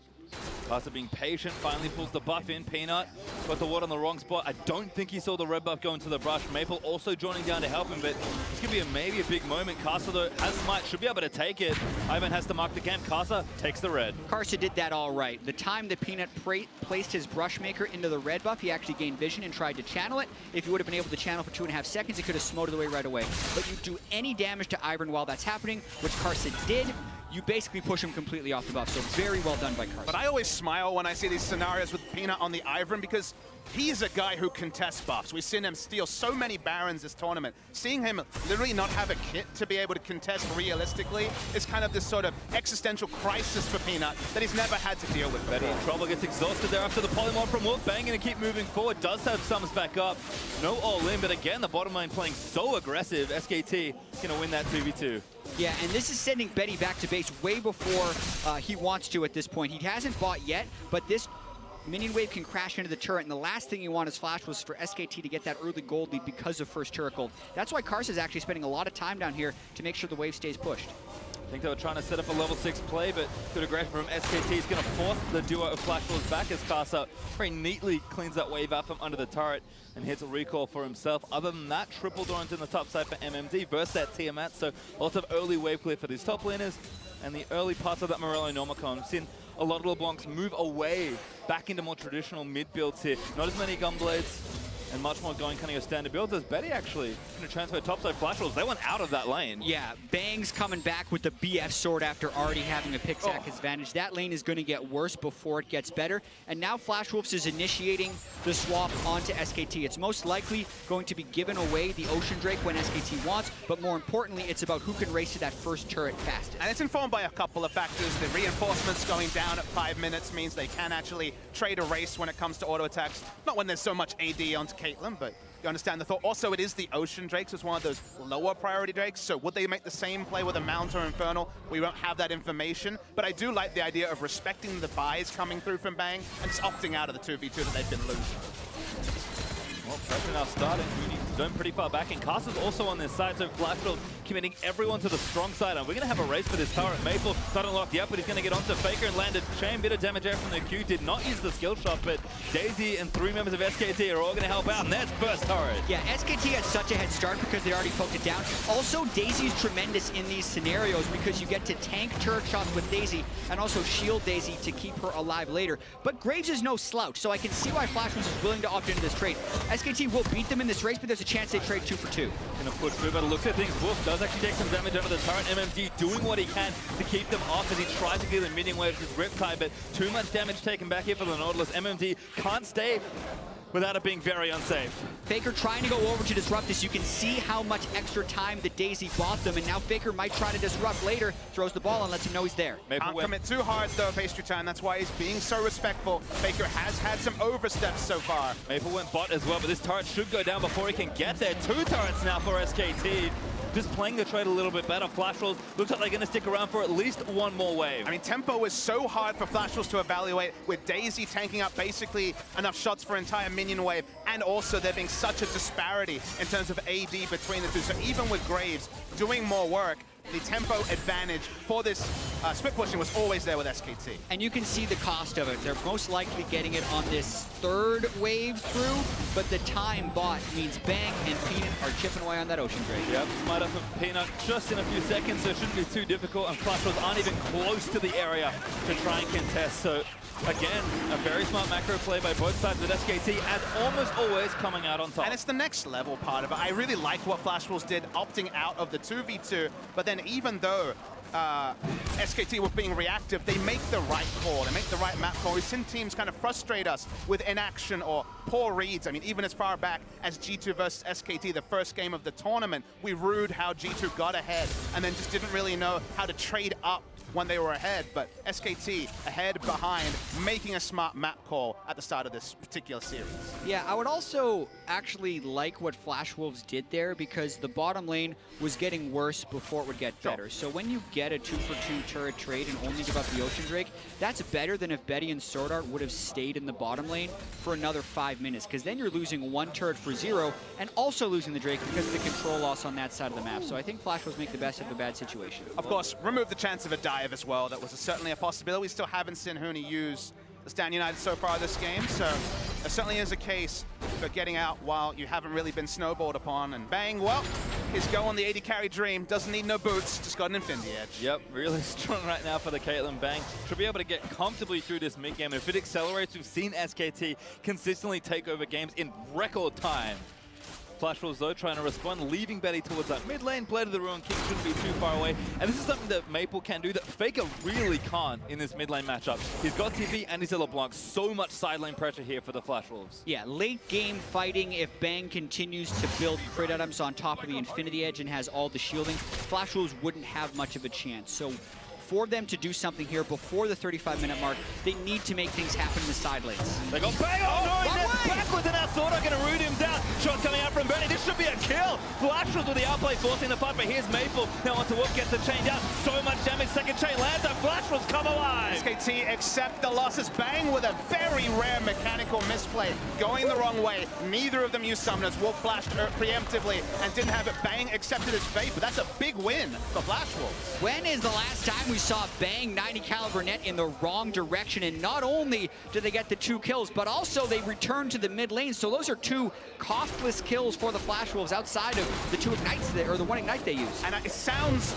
Karsa being patient, finally pulls the buff in. Peanut got the ward on the wrong spot. I don't think he saw the red buff go into the brush. Maple also joining down to help him, but this could be maybe a big moment. Karsa, though, has smite, should be able to take it. Ivan has to mark the camp. Karsa takes the red.
Karsa did that all right. The time that Peanut placed his brush maker into the red buff, he actually gained vision and tried to channel it. If he would have been able to channel for 2.5 seconds, he could have smoted away right away. But you do any damage to Ivan while that's happening, which Karsa did, you basically push him completely off the buff. So very well done by Karsa.
But I always smile when I see these scenarios with Peanut on the Ivern because he's a guy who contests buffs. We've seen him steal so many Barons this tournament. Seeing him literally not have a kit to be able to contest realistically is kind of this sort of existential crisis for Peanut that he's never had to deal with.
Betty in trouble, gets exhausted there after the polymorph from Wolf. Bang, gonna keep moving forward. Does have sums back up. No all-in, but again, the bottom lane playing so aggressive. SKT gonna win that 2v2.
Yeah, and this is sending Betty back to base way before he wants to at this point. He hasn't bought yet, but this minion wave can crash into the turret, and the last thing you want as Flash was for SKT to get that early gold lead because of first turret gold. That's why Karsa is actually spending a lot of time down here to make sure the wave stays pushed.
I think they were trying to set up a level 6 play, but good aggression from SKT is going to force the duo of Flash Rules back as Karsa very neatly cleans that wave out from under the turret and hits a recall for himself. Other than that, triple Doran's in the top side for MMD versus that Tiamat, so lots of early wave clear for these top laners. And the early parts of that Morello Normicon, seen a lot of LeBlancs move away back into more traditional mid builds here. Not as many Gunblades, and much more going kind of your standard builds. As Betty actually going to transfer topside Flashwolves. They went out of that lane.
Yeah, Bang's coming back with the BF sword after already having a pick sack advantage. That lane is going to get worse before it gets better. And now Flashwolves is initiating the swap onto SKT. It's most likely going to be given away the Ocean Drake when SKT wants, but more importantly, it's about who can race to that first turret fastest.
And it's informed by a couple of factors. The reinforcements going down at 5 minutes means they can actually trade a race when it comes to auto attacks. Not when there's so much AD onto Caitlyn, but you understand the thought. Also, it is the Ocean Drakes. It's one of those lower priority Drakes. So would they make the same play with a Mount or Infernal? We won't have that information. But I do like the idea of respecting the buys coming through from Bang and just opting out of the 2v2 that they've been losing.
Well, pressure now starting. Mooney's zone pretty far back, and Castle's also on this side, so Flashwolves committing everyone to the strong side. And we're going to have a race for this turret. Maple not unlocked yet, but he's going to get onto Faker and landed chain. Bit of damage there from the Q. Did not use the skill shot, but Daisy and 3 members of SKT are all going to help out, and that's first turret.
Yeah, SKT had such a head start because they already poked it down. Also, Daisy's tremendous in these scenarios because you get to tank turret shots with Daisy and also shield Daisy to keep her alive later. But Graves is no slouch, so I can see why Flashwolves is willing to opt into this trade. SKT will beat them in this race, but there's a chance they trade 2 for 2.
Gonna push through, but it looks at things. Wolf does actually take some damage over the turret. MMG doing what he can to keep them off as he tries to clear the minion wave with his Riptide, but too much damage taken back here for the Nautilus. MMG can't stay without it being very unsafe.
Faker trying to go over to disrupt this. You can see how much extra time the Daisy bought them, and now Faker might try to disrupt later. Throws the ball and lets him know he's there.
Can't commit too hard though, Pastry Time. That's why he's being so respectful. Faker has had some oversteps so far.
Maple went bot as well, but this turret should go down before he can get there. 2 turrets now for SKT. Just playing the trade a little bit better. Flashwolves looks like they're going to stick around for at least 1 more wave.
I mean, tempo is so hard for Flashwolves to evaluate, with Daisy tanking up basically enough shots for entire minion wave, and also there being such a disparity in terms of AD between the two. So even with Graves doing more work, the tempo advantage for this split pushing was always there with SKT.
And you can see the cost of it. They're most likely getting it on this 3rd wave through, but the time bought means Bang and Peanut are chipping away on that Ocean Drake.
Yep, smite up of Peanut just in a few seconds, so it shouldn't be too difficult, and Flashwolves aren't even close to the area to try and contest. So again, a very smart macro play by both sides with SKT, as almost always coming out on top.
And it's the next level part of it. I really like what Flashwolves did, opting out of the 2v2, but then even though SKT were being reactive, they make the right call, they make the right map call. We've seen teams kind of frustrate us with inaction or poor reads. I mean, even as far back as G2 versus SKT, the first game of the tournament, we rued how G2 got ahead and then just didn't really know how to trade up when they were ahead. But SKT ahead, behind, making a smart map call at the start of this particular series.
Yeah, I would also actually like what Flashwolves did there because the bottom lane was getting worse before it would get better. So when you get a 2 for 2 turret trade and only give up the Ocean Drake, that's better than if Betty and Sword Art would have stayed in the bottom lane for another 5 minutes, because then you're losing 1 turret for 0 and also losing the Drake because of the control loss on that side of the map. So I think Flashwolves make the best of a bad situation.
Of course, remove the chance of a dive as well. That was certainly a possibility. We still haven't seen Huni use the Stand United so far this game, so there certainly is a case for getting out while you haven't really been snowballed upon. And Bang, well, his go on the 80 carry dream. Doesn't need no boots, just got an Infinity Edge.
Yep, really strong right now for the Caitlyn. Bang should be able to get comfortably through this mid game. If it accelerates, we've seen SKT consistently take over games in record time. Flashwolves though trying to respond, leaving Betty towards that mid lane. Blade of the Ruin King shouldn't be too far away. And this is something that Maple can do that Faker really can't in this mid lane matchup. He's got TP and he's a LeBlanc. So much side lane pressure here for the Flashwolves.
Yeah, late game fighting, if Bang continues to build crit items on top of the Infinity Edge and has all the shielding, Flashwolves wouldn't have much of a chance. So for them to do something here before the 35-minute mark, they need to make things happen in the side lanes.
They got Bang! Oh no, he's backwards and that Sword Art going to root him down. Shot coming out from Bernie. This should be a kill. Flashwolves with the outplay forcing the fight, but here's Maple. Now onto Wolf, gets the chain down. So much damage, second chain lands, and Flashwolves come alive.
SKT accept the losses. Bang with a very rare mechanical misplay, going the wrong way. Neither of them used summoners. Wolf flashed preemptively and didn't have it. Bang accepted his fate, but that's a big win for Flashwolves.
When is the last time we saw Bang 90 caliber net in the wrong direction? And not only did they get the 2 kills, but also they returned to the mid lane. So those are 2 costless kills for the Flashwolves outside of the 2 ignites or the 1 ignite they use.
And it sounds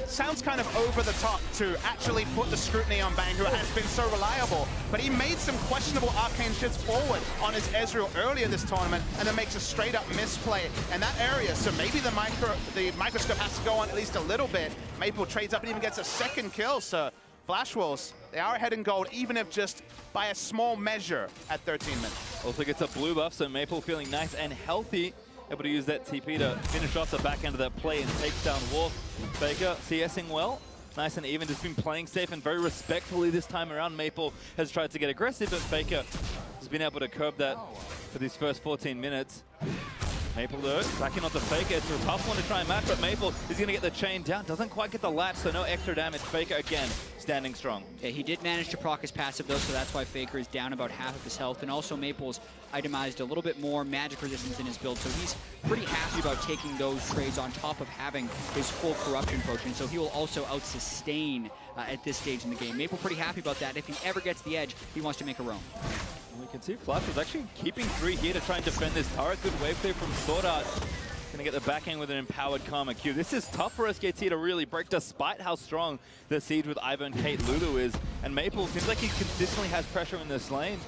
sounds kind of over the top to actually put the scrutiny on Bang, who has been so reliable. But he made some questionable arcane shifts forward on his Ezreal earlier this tournament, and then makes a straight-up misplay in that area. So maybe the microscope has to go on at least a little bit. Maple trades up and even gets a second kill. So Flash Wolves, they are ahead in gold, even if just by a small measure at 13 minutes.
Also gets a blue buff, so Maple feeling nice and healthy. Able to use that TP to finish off the back end of that play and takes down Wolf. Faker CSing well. Nice and even, just been playing safe and very respectfully this time around. Maple has tried to get aggressive, but Faker has been able to curb that for these first 14 minutes. Maple though, backing onto Faker. It's a tough one to try and match, but Maple is going to get the chain down. Doesn't quite get the latch, so no extra damage. Faker again, standing strong.
Yeah, he did manage to proc his passive though, so that's why Faker is down about half of his health. And also Maple's itemized a little bit more magic resistance in his build, so he's pretty happy about taking those trades on top of having his full corruption potion, so he will also out-sustain at this stage in the game. Maple pretty happy about that. If he ever gets the edge, he wants to make a roam.
We can see Flash was actually keeping 3 here to try and defend this turret. Good wave clear from Sword Art. Gonna get the back end with an empowered Karma Q. This is tough for SKT to really break, despite how strong the siege with Ivern, Kate, Lulu is. And Maple seems like he consistently has pressure in this lane.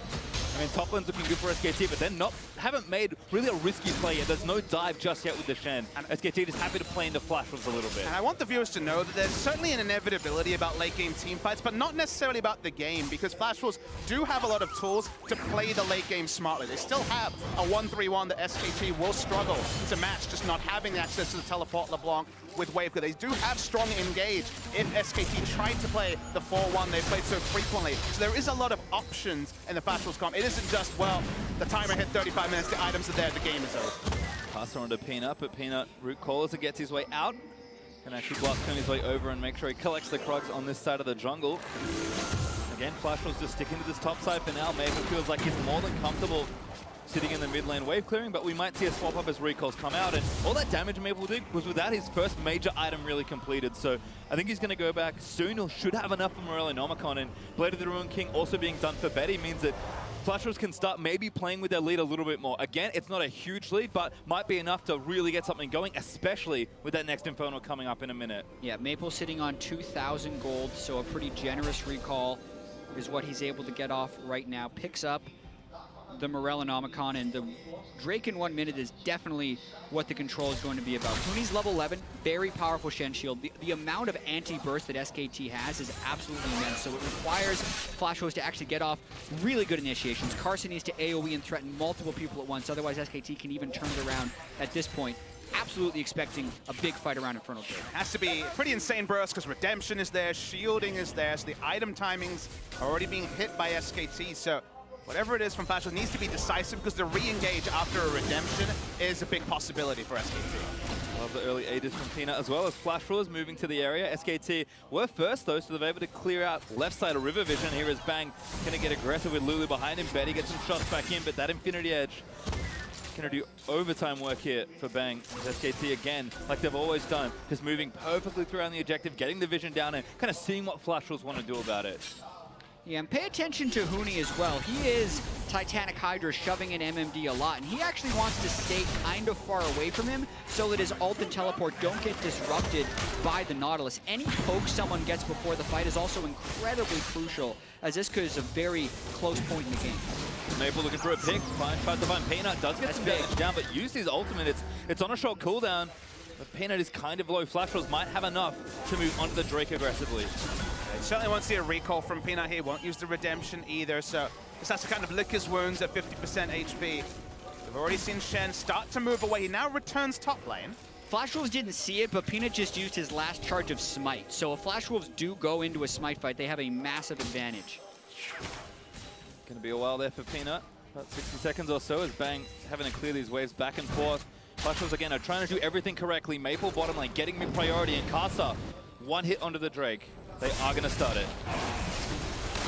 I mean, top lane's looking good for SKT, but they're haven't made really a risky play yet. There's no dive just yet with the Shen. And SKT is happy to play into Flash Wolves a little bit.
And I want the viewers to know that there's certainly an inevitability about late game team fights, but not necessarily about the game, because Flash Wolves do have a lot of tools to play the late game smartly. They still have a 1-3-1 that SKT will struggle to match, just not having the access to the teleport LeBlanc with Waveguard. They do have strong engage if SKT tried to play the 4-1 they played so frequently. So there is a lot of options in the Flash Wolves comp. It isn't just, well, the timer hit 35 minutes, the items are there, the game is over.
Pass on to Peanut, but Peanut root calls and gets his way out. Can actually blast turn his way over and make sure he collects the Krugs on this side of the jungle. Again, Flash Wolves just sticking to this top side for now. Maple feels like he's more than comfortable sitting in the mid lane wave clearing, but we might see a swap up as recalls come out, and all that damage Maple did was without his first major item really completed, so I think he's going to go back soon. He should have enough for Morellonomicon, and Blade of the Ruined King also being done for Betty means that Flash Wolves can start maybe playing with their lead a little bit more. Again, it's not a huge lead, but might be enough to really get something going, especially with that next Infernal coming up in a minute. Yeah,
Maple sitting on 2,000 gold, so a pretty generous recall is what he's able to get off right now. Picks up the Morellonomicon, and the Drake in 1 minute is definitely what the control is going to be about. Huni's level 11, very powerful Shen Shield. The amount of anti-burst that SKT has is absolutely immense, so it requires Flash Wolves to actually get off really good initiations. Carson needs to AoE and threaten multiple people at once, otherwise SKT can even turn it around at this point. Absolutely expecting a big fight around Infernal Drake.
Has to be pretty insane burst because Redemption is there, shielding is there, so the item timings are already being hit by SKT, so whatever it is from Flash Wolves needs to be decisive, because the re-engage after a redemption is a big possibility for SKT.
Love the early ages from Peanut, as well as Flash Wolves moving to the area. SKT were first though, so they're able to clear out left side of River Vision. Here is Bang gonna get aggressive with Lulu behind him. Betty gets some shots back in, but that Infinity Edge gonna do overtime work here for Bang. SKT again, like they've always done, just moving perfectly throughout the objective, getting the vision down and kind of seeing what Flash Wolves want to do about it.
Yeah, and pay attention to Huni as well. He is Titanic Hydra shoving in MMD a lot, and he actually wants to stay kind of far away from him so that his ult and teleport don't get disrupted by the Nautilus. Any poke someone gets before the fight is also incredibly crucial, as this is a very close point in the game.
Maple looking for a pick, tries to find Peanut, does get some damage down, but used his ultimate. It's on a short cooldown, but Peanut is kind of low. Flash Wolves might have enough to move onto the Drake aggressively.
He certainly won't see a recall from Peanut here. Won't use the redemption either, so just has to kind of lick his wounds at 50% HP. We've already seen Shen start to move away. He now returns top lane.
Flash Wolves didn't see it, but Peanut just used his last charge of Smite. So if Flash Wolves do go into a Smite fight, they have a massive advantage.
Gonna be a while there for Peanut. About 60 seconds or so as Bang having to clear these waves back and forth. Flash Wolves again are trying to do everything correctly. Maple bottom lane getting mid priority, and Casa one hit onto the Drake. They are going to start it.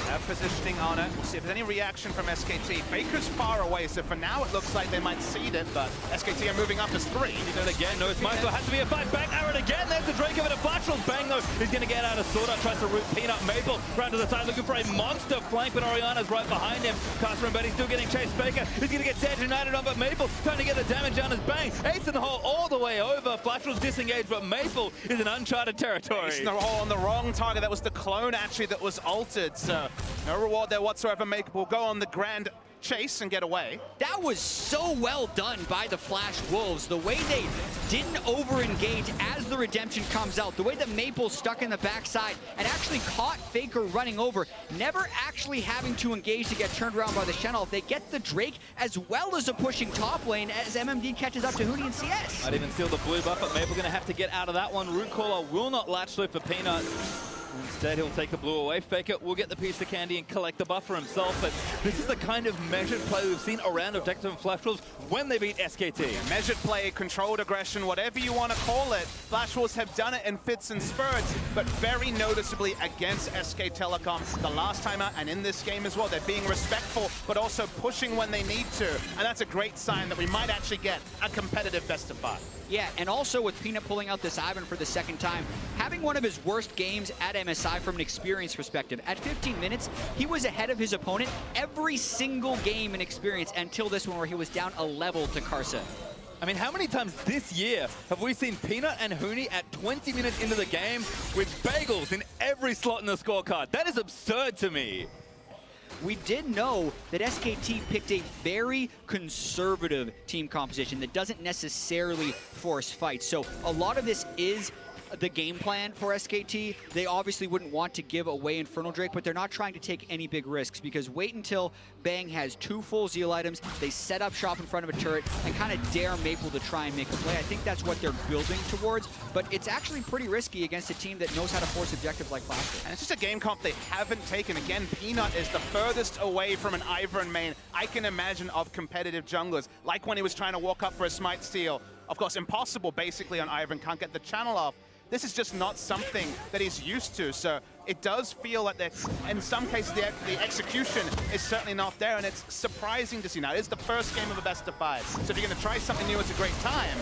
They're positioning on it. We'll see if there's any reaction from SKT. Faker's far away, so for now it looks like they might cede it, but SKT are moving up as 3.
He did it again. No, it's Michael. Has to be a fight. Bang, Aaron again. There's the Drake over to Flatchels. Bang, though. He's going to get out of Sword Art. Tries to root Peanut. Maple round to the side looking for a monster flank, but Oriana's right behind him. Casper and Betty still getting chased. Faker is going to get Sage United on, but Maple trying to get the damage down as Bang. Ace in the hole all the way over. Flatchels disengaged, but Maple is in uncharted territory.
Ace in the hole on the wrong target. That was the clone, actually, that was altered, so no reward there whatsoever. Maple will go on the grand chase and get away.
That was so well done by the Flash Wolves. The way they didn't over-engage as the redemption comes out. The way that Maple stuck in the backside and actually caught Faker running over. Never actually having to engage to get turned around by the Shenol. They get the Drake as well as a pushing top lane as MMD catches up to Hootie and CS.
Might even steal the blue buff, but Maple going to have to get out of that one. Root Caller will not latch through for Peanut. Instead, he'll take the blue away. Faker will get the piece of candy and collect the buff for himself. But this is the kind of measured play we've seen around Objective and Flash Wolves when they beat SKT.
Yeah, measured play, controlled aggression, whatever you want to call it. Flash Wolves have done it in fits and spurts, but very noticeably against SK Telecom the last time out and in this game as well. They're being respectful, but also pushing when they need to. And that's a great sign that we might actually get a competitive best of 5.
Yeah, and also with Peanut pulling out this Ivan for the second time, having one of his worst games at MSI from an experience perspective. At 15 minutes, he was ahead of his opponent every single game in experience until this one where he was down a level to Karsa.
I mean, how many times this year have we seen Peanut and Hoonie at 20 minutes into the game with bagels in every slot in the scorecard? That is absurd to me.
We did know that SKT picked a very conservative team composition that doesn't necessarily force fights. So a lot of this is the game plan for SKT. They obviously wouldn't want to give away Infernal Drake, but they're not trying to take any big risks because wait until Bang has 2 full Zeal items, they set up shop in front of a turret and kind of dare Maple to try and make a play. I think that's what they're building towards, but it's actually pretty risky against a team that knows how to force objectives like Flash.
And it's just a game comp they haven't taken. Again, Peanut is the furthest away from an Ivern main I can imagine of competitive junglers, like when he was trying to walk up for a smite steal. Of course, impossible basically on Ivern, can't get the channel off. This is just not something that he's used to, so it does feel like that in some cases the execution is certainly not there, and it's surprising to see. Now, it is the first game of a best of 5, so if you're going to try something new, it's a great time.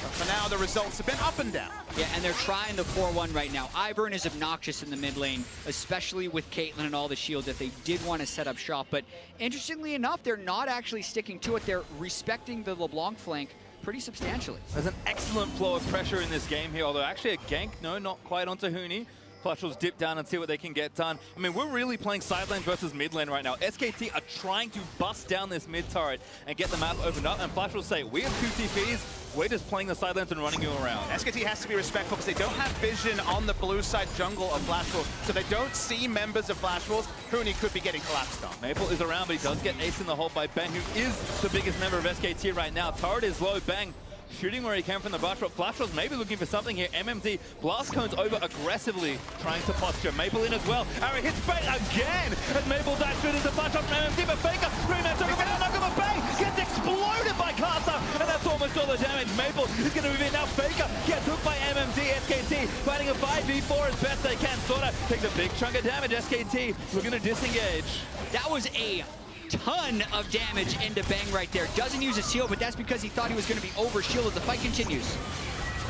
But for now, the results have been up and down.
Yeah, and they're trying the 4-1 right now. Ivern is obnoxious in the mid lane, especially with Caitlyn and all the shield that they did want to set up shop, but interestingly enough, they're not actually sticking to it. They're respecting the LeBlanc flank pretty substantially.
There's an excellent flow of pressure in this game here, although actually a gank, no, not quite onto Hoonie. Flatchels dip down and see what they can get done. I mean, we're really playing side lane versus mid lane right now. SKT are trying to bust down this mid turret and get the map opened up, and Flatchels say, we have 2 TPs, we're just playing the side lanes and running you around.
SKT has to be respectful because they don't have vision on the blue side jungle of Flash Wolves, so they don't see members of Flash Wolves. Hoonie could be getting collapsed on.
Maple is around, but he does get ace in the hole by Bang, who is the biggest member of SKT right now. Turret is low, Bang shooting where he came from the brush, but Flash was maybe looking for something here. MMD blast cones over aggressively, trying to posture. Maple in as well. Arrow hits Bang again, and Maple dives through to flash on from MMD, but Faker, 3-man circle, but not going to Bang, gets exploded by Casa, and that's almost all the damage. Maple is going to move in now. Faker gets hooked by MMD. SKT fighting a 5v4 as best they can. Sorta takes a big chunk of damage. SKT looking to disengage.
That was a ton of damage into Bang right there. Doesn't use his shield, but that's because he thought he was going to be over-shielded. The fight continues.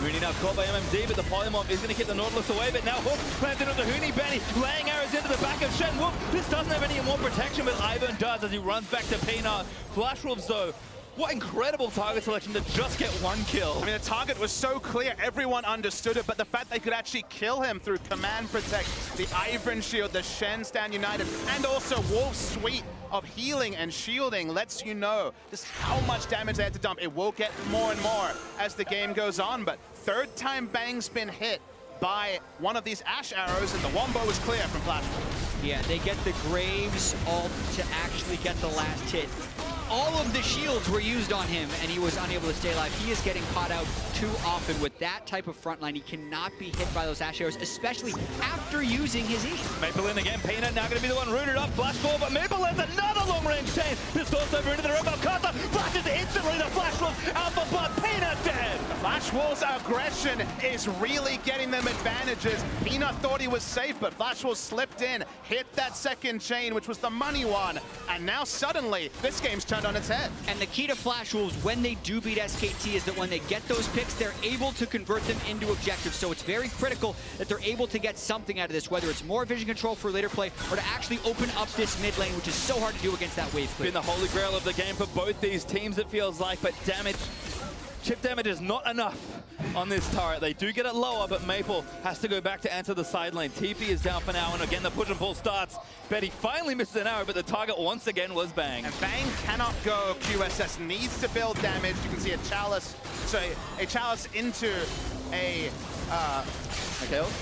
Hoonie now caught by MMD, but the Polymorph is going to keep the Nautilus away, but now Hook planted onto Hoonie. Benny laying arrows into the back of Shen. Wolf, this doesn't have any more protection, but Ivern does as he runs back to Peanut. Flash Wolves, though, what incredible target selection to just get 1 kill.
I mean, the target was so clear, everyone understood it, but the fact they could actually kill him through Command Protect, the Ivern shield, the Shen stand united, and also Wolf's suite of healing and shielding lets you know just how much damage they had to dump. It will get more and more as the game goes on, but 3rd time Bang's been hit by one of these Ash arrows, and the Wombo is clear from Flash Wolves.
Yeah, they get the Graves ult to actually get the last hit. All of the shields were used on him, and he was unable to stay alive. He is getting caught out too often with that type of front line. He cannot be hit by those Ash arrows, especially after using his E.
Maple in again. Peanut now going to be the one rooted up. Flash ball, but Maple lands another long-range chain. This goes over into the river. Carter flashes instantly. The Flash Wolves out the butt. Peanut dead.
The Flash Flash Wolves' aggression is really getting them advantages. Peanut thought he was safe, but Flash Wolves slipped in, hit that second chain, which was the money one, and now suddenly this game's turned on its head.
And the key to Flash Wolves when they do beat SKT is that when they get those picks, they're able to convert them into objectives. So it's very critical that they're able to get something out of this, whether it's more vision control for later play or to actually open up this mid lane, which is so hard to do against that wave clear.
Been the holy grail of the game for both these teams, it feels like, but damage, chip damage is not enough on this turret. They do get it lower, but Maple has to go back to answer the side lane. TP is down for now, and again, the push and pull starts. Betty finally misses an arrow, but the target once again was Bang.
And Bang cannot go. QSS needs to build damage. You can see a Chalice, a Chalice into a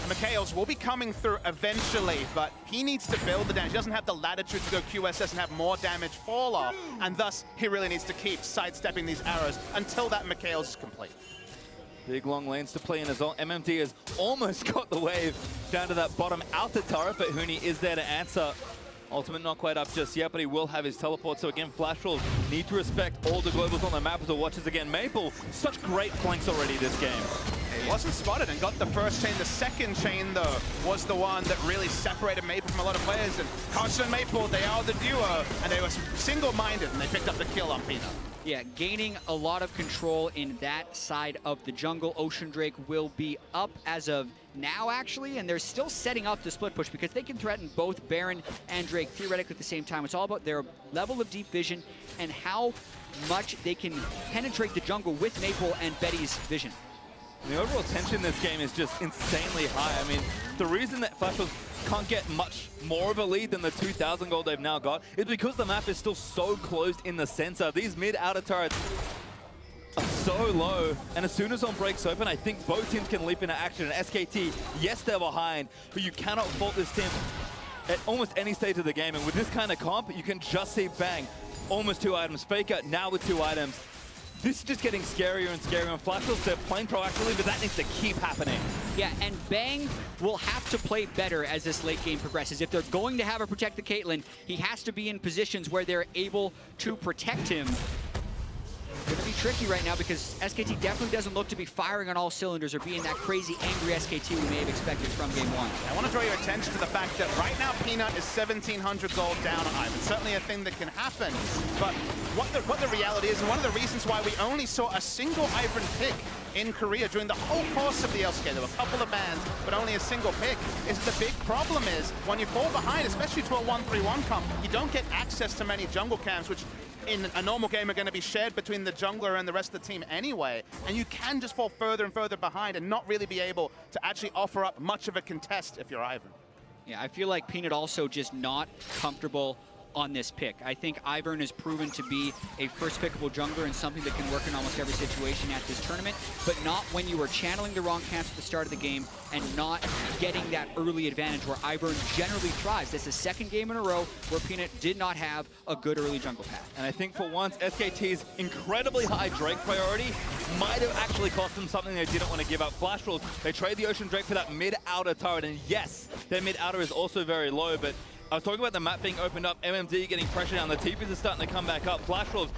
Mikhails will be coming through eventually, but he needs to build the damage. He doesn't have the latitude to go QSS and have more damage fall off, and thus he really needs to keep sidestepping these arrows until that Mikhails is complete.
Big long lanes to play in as well. MMD has almost got the wave down to that bottom outer turret, but Huni is there to answer. Ultimate not quite up just yet, but he will have his teleport. So again, Flash Wolves need to respect all the globals on the map as the watches again. Maple, such great flanks already this game.
He wasn't spotted and got the first chain. The second chain, though, was the one that really separated Maple from a lot of players. And Carson and Maple, they are the duo, and they were single-minded, and they picked up the kill on Peanut.
Yeah, gaining a lot of control in that side of the jungle. Ocean Drake will be up as of now, actually, and they're still setting up the split push because they can threaten both Baron and Drake theoretically at the same time. It's all about their level of deep vision and how much they can penetrate the jungle with Maple and Betty's vision.
And the overall tension in this game is just insanely high. I mean, the reason that Flash Wolves can't get much more of a lead than the 2,000 gold they've now got is because the map is still so closed in the center. These mid-outer turrets are so low, and as soon as one breaks open, I think both teams can leap into action. And SKT, yes, they're behind, but you cannot fault this team at almost any stage of the game. And with this kind of comp, you can just see Bang, almost 2 items. Faker, now with 2 items. This is just getting scarier and scarier, and Flash Wolves, they're playing proactively, but that needs to keep happening.
Yeah, and Bang will have to play better as this late game progresses. If they're going to have her protect the Caitlyn, he has to be in positions where they're able to protect him. It's going to be tricky right now because SKT definitely doesn't look to be firing on all cylinders or being that crazy, angry SKT we may have expected from game 1.
I want to draw your attention to the fact that right now Peanut is 1,700 gold down on Ivan. Certainly a thing that can happen, but what the reality is, and one of the reasons why we only saw a single Ivan pick in Korea during the whole course of the LCK, there were a couple of bans, but only a single pick, is the big problem is when you fall behind, especially to a 1-3-1 comp, you don't get access to many jungle camps, which in a normal game are going to be shared between the jungler and the rest of the team anyway, and you can just fall further and further behind and not really be able to actually offer up much of a contest if you're Ivan.
Yeah, I feel like Peanut also just not comfortable on this pick. I think Ivern has proven to be a first pickable jungler and something that can work in almost every situation at this tournament, but not when you are channeling the wrong camps at the start of the game and not getting that early advantage where Ivern generally thrives. This is the second game in a row where Peanut did not have a good early jungle path.
And I think for once, SKT's incredibly high Drake priority might have actually cost them something they didn't want to give up. Flash Wolves, they trade the Ocean Drake for that mid-outer turret, and yes, their mid-outer is also very low, but I was talking about the map being opened up, MMD getting pressure down, the TPs are starting to come back up. Flash Wolves,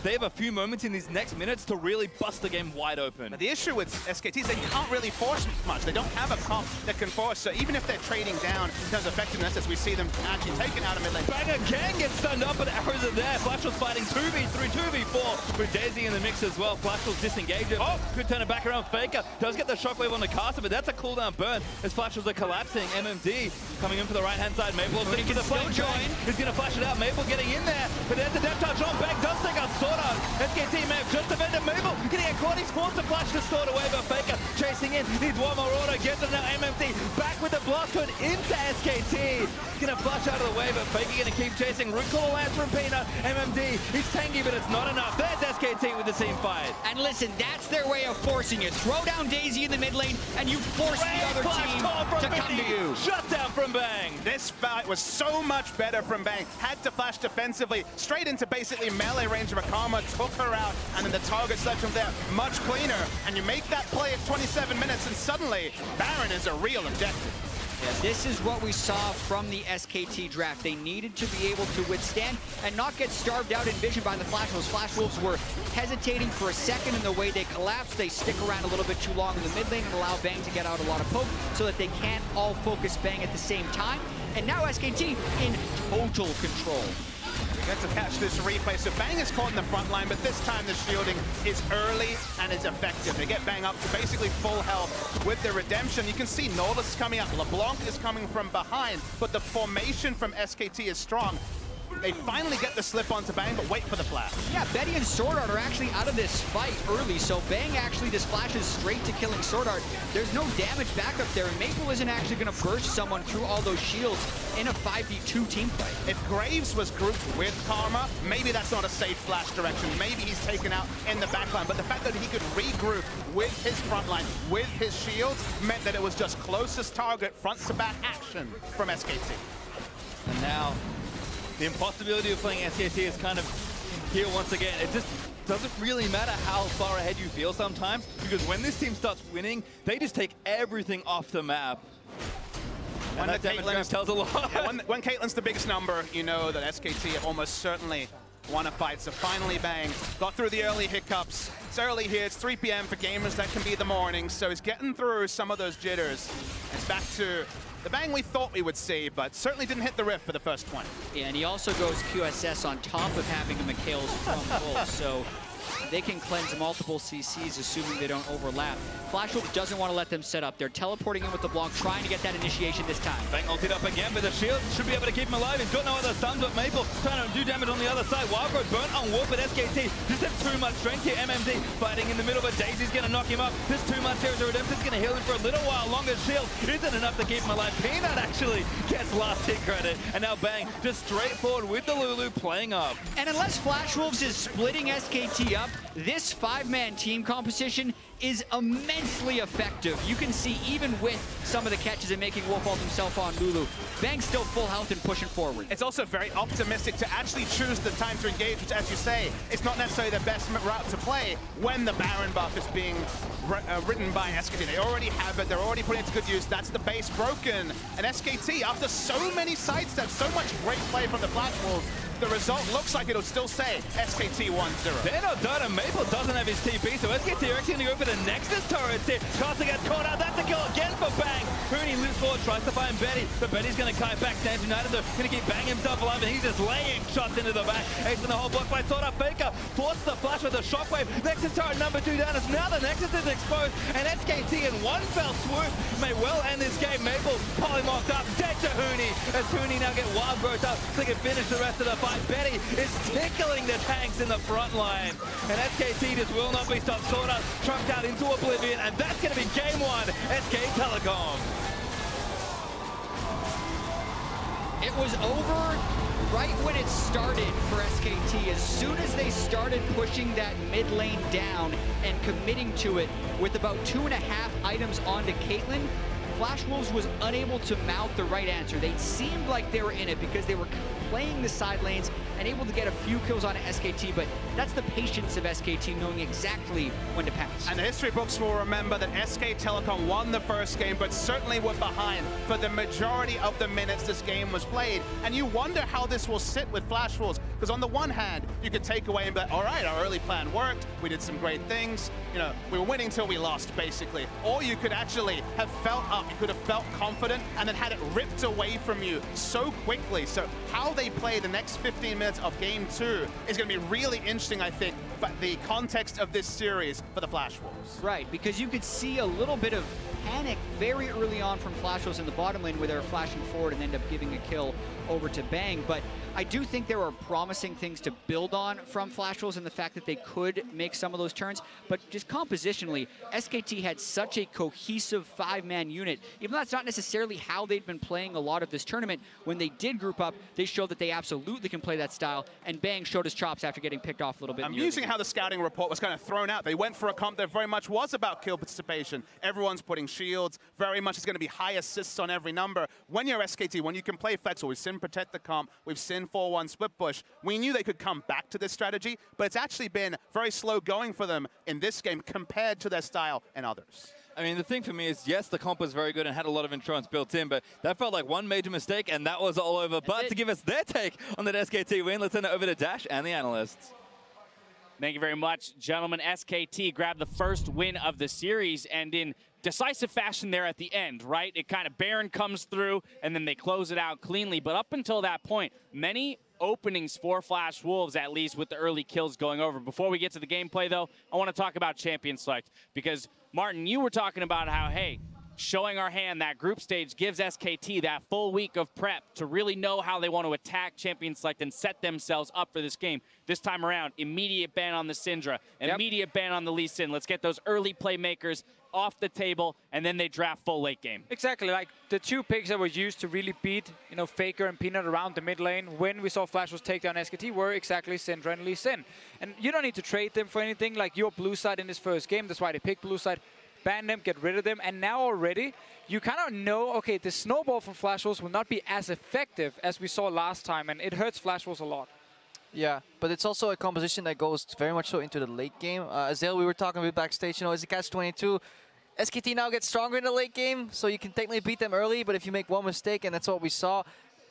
they have a few moments in these next minutes to really bust the game wide open.
But the issue with SKT is they can't really force much. They don't have a comp that can force, so even if they're trading down in terms of effectiveness, as we see them actually taken out of mid lane.
Bang again gets stunned up, but arrows are there. Flash Wolves fighting 2v3, 2v4 with Daisy in the mix as well. Flash Wolves disengage it. Oh, could turn it back around. Faker does get the shockwave on the caster, but that's a cooldown burn as Flash Wolves are collapsing. MMD coming in for the right-hand side. Maple looking for the flame join. He's going to flash it out. Maple getting in there, but there's the depth touch on. Bang does take out Sword Art. SKT may have just defended Maple. Getting a quad, he's forced to flash the Sword away, but Faker chasing in. Needs one more order. Gets it now. MMD back with the blast code into SKT. Going to flash out of the way, but Faker going to keep chasing. Root Call lands from Peanut. MMD, he's tanky, but it's not enough. There's SKT with the team fight.
And listen, that's their way of forcing you. Throw down Daisy in the mid lane, and you force the other team to come to you.
Shut down from Bang.
This fight was so much better from Bang. Had to flash defensively, straight into basically melee range of Akama, took her out, and then the target selection there, much cleaner. And you make that play at 27 minutes, and suddenly, Baron is a real objective.
Yeah, this is what we saw from the SKT draft. They needed to be able to withstand and not get starved out in vision by the Flash Wolves. Flash Wolves were hesitating for a second in the way they collapsed. They stick around a little bit too long in the mid lane and allow Bang to get out a lot of poke so that they can't all focus Bang at the same time. And now SKT in total control.
We get to catch this replay. So Bang is caught in the front line, but this time the shielding is early and is effective. They get Bang up to basically full health with the redemption. You can see Nautilus is coming up. LeBlanc is coming from behind, but the formation from SKT is strong. They finally get the slip onto Bang, but wait for the flash.
Yeah, Betty and Sword Art are actually out of this fight early, so Bang actually just flashes straight to killing Sword Art. There's no damage back up there, and Maple isn't actually going to burst someone through all those shields in a 5v2 team fight.
If Graves was grouped with Karma, maybe that's not a safe flash direction. Maybe he's taken out in the backline, but the fact that he could regroup with his front line, with his shields, meant that it was just closest target, front-to-back action from SKT.
And now, the impossibility of playing SKT is kind of here once again. It just doesn't really matter how far ahead you feel sometimes, because when this team starts winning, they just take everything off the map. And that damage tells a lot.
Yeah, when Caitlyn's the biggest number, you know that SKT have almost certainly won a fight. So finally Bang got through the early hiccups. It's early here, it's 3 p.m. for gamers, that can be the morning. So he's getting through some of those jitters. It's back to the Bang we thought we would see, but certainly didn't hit the rift for the first 20.
Yeah, and he also goes QSS on top of having a Mikhail's from Wolf, so they can cleanse multiple CCs, assuming they don't overlap. Flash Wolf doesn't want to let them set up. They're teleporting in with the block, trying to get that initiation this time.
Bang ulted up again, but the shield should be able to keep him alive. He's got no other stuns, but Maple trying to do damage on the other side. Wildgrowth burnt on Wolf, but SKT just have too much strength here. MMD fighting in the middle, but Daisy's going to knock him up. There's too much here. The Redemption's going to heal him for a little while longer. Shield isn't enough to keep him alive. Peanut actually gets last hit credit, and now Bang just straightforward with the Lulu playing up.
And unless Flash Wolves is splitting SKT up, this 5-man team composition is immensely effective. You can see even with some of the catches and making Wolf ult himself on Lulu, Bang's still full health and pushing forward.
It's also very optimistic to actually choose the time to engage, which, as you say, it's not necessarily the best route to play when the Baron buff is being written by SKT. They already have it, they're already putting it to good use. That's the base broken. And SKT, after so many sidesteps, so much great play from the Flash Wolves, the result looks like it'll still say SKT 1-0.
They're not done, and Maple doesn't have his TP, so SKT are actually going to go for the Nexus turrets here. Carter gets caught out. That's a kill again for Bang. Rooney loops forward, tries to find Betty, but Betty's going to kite back. Stands United, though, going to keep Bang himself alive, and he's just laying shots into the back. Ace in the whole block by Sword Art. Faker forces the flash with a shockwave. Nexus turret number 2 down as now the Nexus is exposed, and SKT in one fell swoop may well end this game. Maple polymorphed up, dead to Hooney, as Hooney now get wild growth up so they can finish the rest of the fight. Betty is tickling the tanks in the front line, and SKT just will not be stopped. Sword Art trucked out into oblivion, and that's going to be game 1, SK Telecom.
It was over right when it started for SKT. As soon as they started pushing that mid lane down and committing to it with about 2.5 items onto Caitlyn, Flash Wolves was unable to mount the right answer. They seemed like they were in it because they were playing the side lanes and able to get a few kills on SKT, but that's the patience of SKT, knowing exactly when to pass.
And the history books will remember that SK Telecom won the first game, but certainly were behind for the majority of the minutes this game was played. And you wonder how this will sit with Flash Wolves, because on the one hand, you could take away and be like, all right, our early plan worked, we did some great things, you know, we were winning till we lost, basically. Or you could actually have felt up, you could have felt confident, and then had it ripped away from you so quickly. So how they play the next 15 minutes of game 2 is going to be really interesting, I think, but the context of this series for the Flash Wolves.
Right, because you could see a little bit of panic very early on from Flash Wolves in the bottom lane where they were flashing forward and end up giving a kill over to Bang. But I do think there are promising things to build on from Flash Wolves in the fact that they could make some of those turns. But just compositionally, SKT had such a cohesive 5-man unit. Even though that's not necessarily how they'd been playing a lot of this tournament, when they did group up, they showed that they absolutely can play that style. And Bang showed his chops after getting picked off a little bit.
Amusing how the scouting report was kind of thrown out. They went for a comp that very much was about kill participation. Everyone's putting shields. Very much it's going to be high assists on every number. When you're SKT, when you can play flexible, we've seen protect the comp, we've seen 4-1 split push. We knew they could come back to this strategy, but it's actually been very slow going for them in this game compared to their style and others.
I mean, the thing for me is, yes, the comp was very good and had a lot of insurance built in, but that felt like one major mistake, and that was all over. But to give us their take on that SKT win, let's send it over to Dash and the analysts.
Thank you very much, gentlemen. SKT grabbed the first win of the series, and in decisive fashion there at the end, right? It kind of Baron comes through, and then they close it out cleanly. But up until that point, many openings for Flash Wolves, at least with the early kills going over. Before we get to the gameplay, though, I want to talk about champion select, because, Martin, you were talking about how, hey, showing our hand, that group stage gives SKT that full week of prep to really know how they want to attack champion select and set themselves up for this game. This time around, immediate ban on the Syndra, immediate ban on the Lee Sin. Let's get those early playmakers off the table, and then they draft full late game.
Exactly, like the two picks that were used to really beat, you know, Faker and Peanut around the mid lane when we saw Flash Wolves take down SKT were exactly Syndra and Lee Sin. And you don't need to trade them for anything. Like, your blue side in this first game, that's why they picked blue side. Ban them, get rid of them, and now already you kind of know, okay, the snowball from Flash Wolves will not be as effective as we saw last time, and it hurts Flash Wolves a lot.
Yeah, but it's also a composition that goes very much so into the late game. Azale, we were talking about backstage, you know, is it catch-22? SKT now gets stronger in the late game, so you can technically beat them early, but if you make one mistake, and that's what we saw,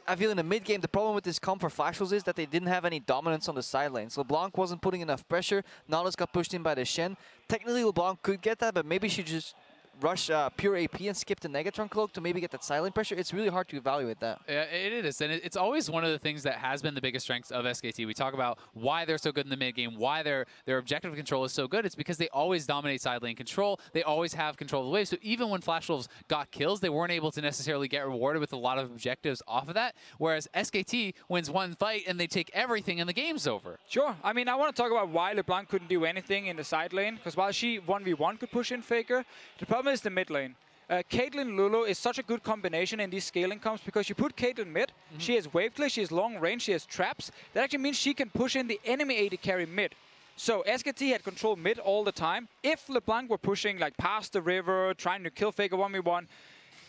I feel in the mid game, the problem with this comp for Flash Wolves is that they didn't have any dominance on the side lane. So LeBlanc wasn't putting enough pressure. Nautilus got pushed in by the Shen. Technically, LeBlanc could get that, but maybe she just rush pure AP and skip the Negatron cloak to maybe get that silent pressure. It's really hard to evaluate that.
Yeah, it is, and it's always one of the things that has been the biggest strengths of SKT. We talk about why they're so good in the mid game, why their objective control is so good. It's because they always dominate side lane control. They always have control of the wave. So even when Flash Wolves got kills, they weren't able to necessarily get rewarded with a lot of objectives off of that. Whereas SKT wins one fight and they take everything and the game's over.
Sure. I mean, I want to talk about why LeBlanc couldn't do anything in the side lane, because while she 1v1 could push in Faker, the problem is the mid lane. Caitlyn Lulu is such a good combination in these scaling comps because you put Caitlyn mid, she has wave clear, she has long range, she has traps. That actually means she can push in the enemy AD carry mid. So SKT had control mid all the time. If LeBlanc were pushing like past the river, trying to kill Faker 1v1,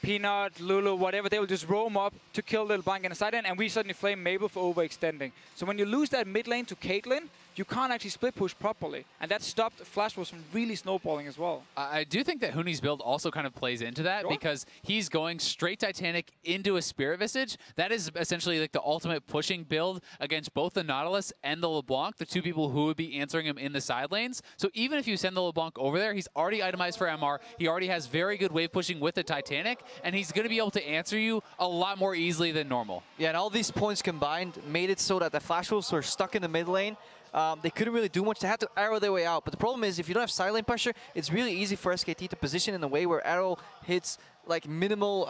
Peanut, Lulu, whatever, they will just roam up to kill LeBlanc in the side lane, and we suddenly flame Mabel for overextending. So when you lose that mid lane to Caitlyn, you can't actually split push properly. And that stopped Flash Wolves from really snowballing as well.
I do think that Huni's build also kind of plays into that because he's going straight Titanic into a Spirit Visage. That is essentially like the ultimate pushing build against both the Nautilus and the LeBlanc, the two people who would be answering him in the side lanes. So even if you send the LeBlanc over there, he's already itemized for MR. He already has very good wave pushing with the Titanic, and he's going to be able to answer you a lot more easily than normal.
Yeah, and all these points combined made it so that the Flash Wolves were stuck in the mid lane. They couldn't really do much. They had to arrow their way out. But the problem is, if you don't have side lane pressure, it's really easy for SKT to position in a way where arrow hits like minimal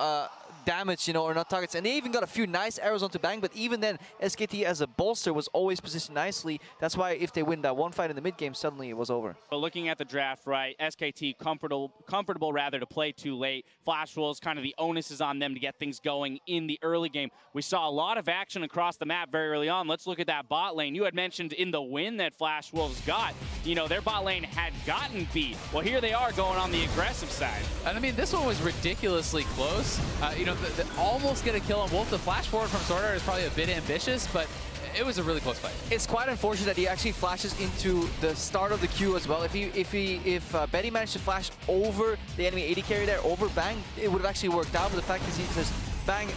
damage, you know, or not targets. And they even got a few nice arrows onto Bang, but even then, SKT as a bolster was always positioned nicely. That's why if they win that one fight in the mid game, suddenly it was over.
But looking at the draft, right, SKT comfortable rather to play too late. Flash Wolves, kind of the onus is on them to get things going in the early game. We saw a lot of action across the map very early on. Let's look at that bot lane. You had mentioned in the win that Flash Wolves got, you know, their bot lane had gotten beat. Well, here they are going on the aggressive side.
And I mean, this one was ridiculously close. You know, almost get a kill on Wolf. The flash forward from Sorter is probably a bit ambitious, but it was a really close fight.
It's quite unfortunate that he actually flashes into the start of the queue as well. If Betty managed to flash over the enemy AD carry there, over Bang, it would have actually worked out. But the fact is he just Bang,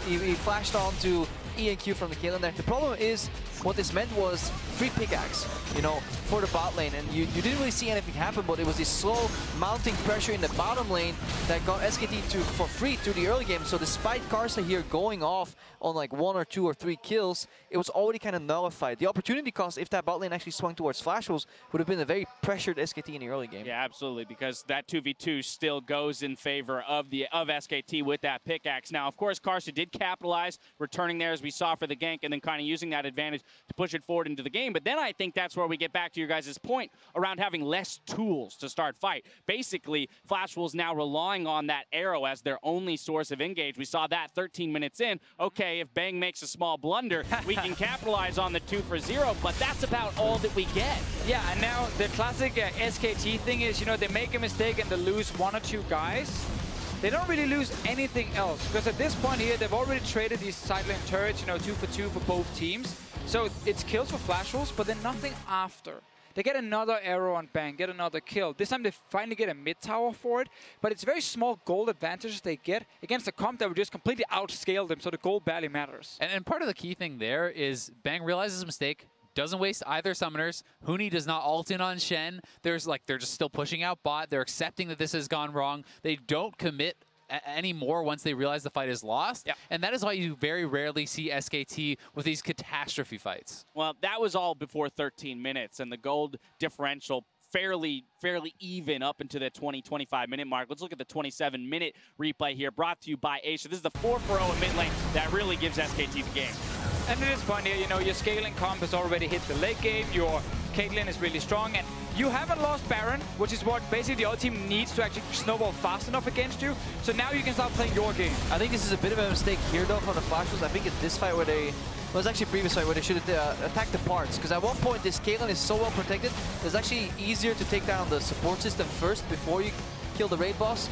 he flashed onto E and Q from the Caitlyn there. The problem is, what this meant was free pickaxe, you know, for the bot lane. And you didn't really see anything happen, but it was this slow mounting pressure in the bottom lane that got SKT for free through the early game. So despite Karsa here going off on like 1 or 2 or 3 kills, it was already kind of nullified. The opportunity cost, if that bot lane actually swung towards Flash Wolves, would have been a very pressured SKT in the early game.
Yeah, absolutely, because that 2v2 still goes in favor of SKT with that pickaxe. Now, of course, Karsa did capitalize, returning there as we saw for the gank, and then kind of using that advantage to push it forward into the game. But then I think that's where we get back to your guys' point around having less tools to start fight. Basically, Flash Wolves now relying on that arrow as their only source of engage. We saw that 13 minutes in. Okay, if Bang makes a small blunder, we can capitalize on the 2 for 0, but that's about all that we get.
Yeah, and now the classic SKT thing is, you know, they make a mistake and they lose 1 or 2 guys. They don't really lose anything else, because at this point here, they've already traded these side lane turrets, you know, 2 for 2 for both teams. So it's kills for Flash Wolves, but then nothing after. They get another arrow on Bang, get another kill. This time they finally get a mid tower for it, but it's very small gold advantages they get against a comp that would just completely outscale them, so the gold barely matters.
And part of the key thing there is Bang realizes his mistake, doesn't waste either summoners. Huni does not ult in on Shen. They're just still pushing out bot. They're accepting that this has gone wrong. They don't commit anymore once they realize the fight is lost.
Yep.
And that is why you very rarely see SKT with these catastrophe fights.
Well, that was all before 13 minutes, and the gold differential fairly even up into the 20-25 minute mark. Let's look at the 27-minute replay here, brought to you by Asia. This is the 4-for-0 in mid lane that really gives SKT the game.
And it is funny, you know, your scaling comp has already hit the late game, your Caitlyn is really strong, and you haven't lost Baron, which is what basically the other team needs to actually snowball fast enough against you. So now you can start playing your game.
I think this is a bit of a mistake here, though, for the Flashes. I think it's this fight where they... Well, it was actually a previous fight where they should have attacked the parts. Because at one point, this Caitlyn is so well protected, it's actually easier to take down the support system first before you kill the raid boss.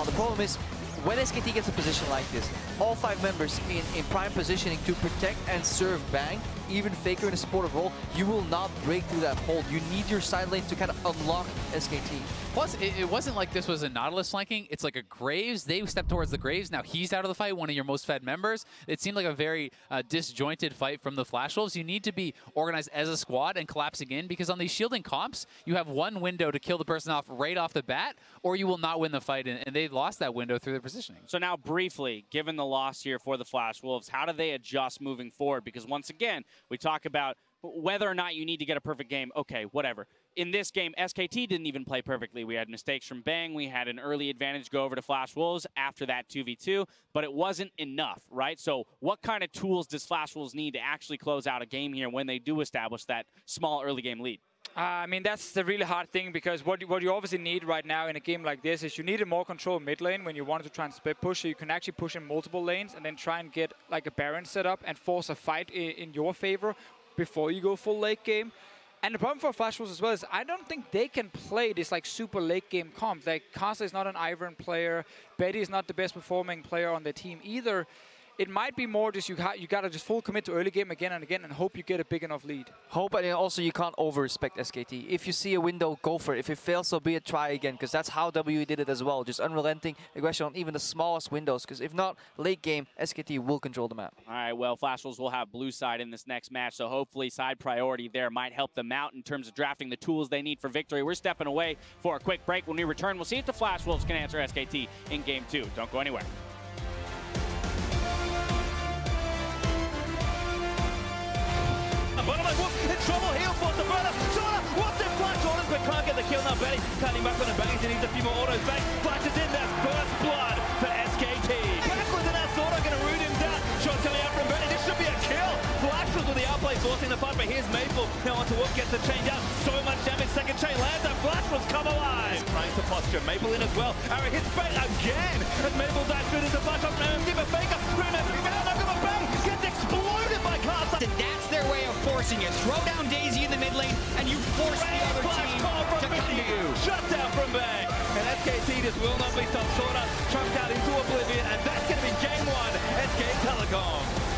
The problem is, when SKT gets a position like this, all 5 members in prime positioning to protect and serve Bang, even Faker in a supportive role, you will not break through that hold. You need your side lane to kind of unlock SKT.
Plus, it wasn't like this was a Nautilus flanking. It's like a Graves. They stepped towards the Graves. Now he's out of the fight, one of your most fed members. It seemed like a very disjointed fight from the Flash Wolves. You need to be organized as a squad and collapsing in, because on these shielding comps, you have one window to kill the person off right off the bat, or you will not win the fight, and they lost that window through their positioning.
So now briefly, given the loss here for the Flash Wolves, how do they adjust moving forward? Because once again, we talk about whether or not you need to get a perfect game. Okay, whatever. In this game, SKT didn't even play perfectly. We had mistakes from Bang. We had an early advantage go over to Flash Wolves after that 2v2, but it wasn't enough, right? So what kind of tools does Flash Wolves need to actually close out a game here when they do establish that small early game lead?
I mean, that's the really hard thing, because what you obviously need right now in a game like this is you need a more controlled mid lane when you want to try and split push, so you can actually push in multiple lanes and then try and get like a Baron set up and force a fight in your favor before you go full late game. And the problem for Flash Wolves as well is I don't think they can play this like super late game comp. Like Kasa is not an Ivern player, Betty is not the best performing player on the team either. It might be more just you got to just full commit to early game again and again and hope you get a big enough lead.
Hope, and also you can't over-respect SKT. If you see a window, go for it. If it fails, so be it, try again, because that's how WE did it as well. Just unrelenting aggression on even the smallest windows, because if not, late game, SKT will control the map.
All right, well, Flash Wolves will have blue side in this next match, so hopefully side priority there might help them out in terms of drafting the tools they need for victory. We're stepping away for a quick break. When we return, we'll see if the Flash Wolves can answer SKT in Game 2. Don't go anywhere.
Bottom lane, Wolf in trouble, he'll force the brother. Shorter, what's in Flash orders, but can't get the kill now. Betty cutting back on the bangs, he needs a few more autos back. Flash is in, that's first blood for SKT. Backwards in that sword, gonna root him down. Shot coming out from Betty, this should be a kill. Flash was with the outplay, forcing the fight, but here's Maple. Now onto Wolf, gets the change out. So much damage, second chain lands, and Flash was come alive. Trying to posture, Maple in as well. Arrow hits Bang again, as Maple dives through into Flash up from give a Faker. Remember, now come a Bang, gets exploded by Kasa.
And that's their way of forcing it. Throw down Daisy in the mid lane, and you force the other team to come to you.
Shut down from Bang. And SKT just will not be stopped. Sorta trumped out into oblivion, and that's going to be game 1, SK Telecom.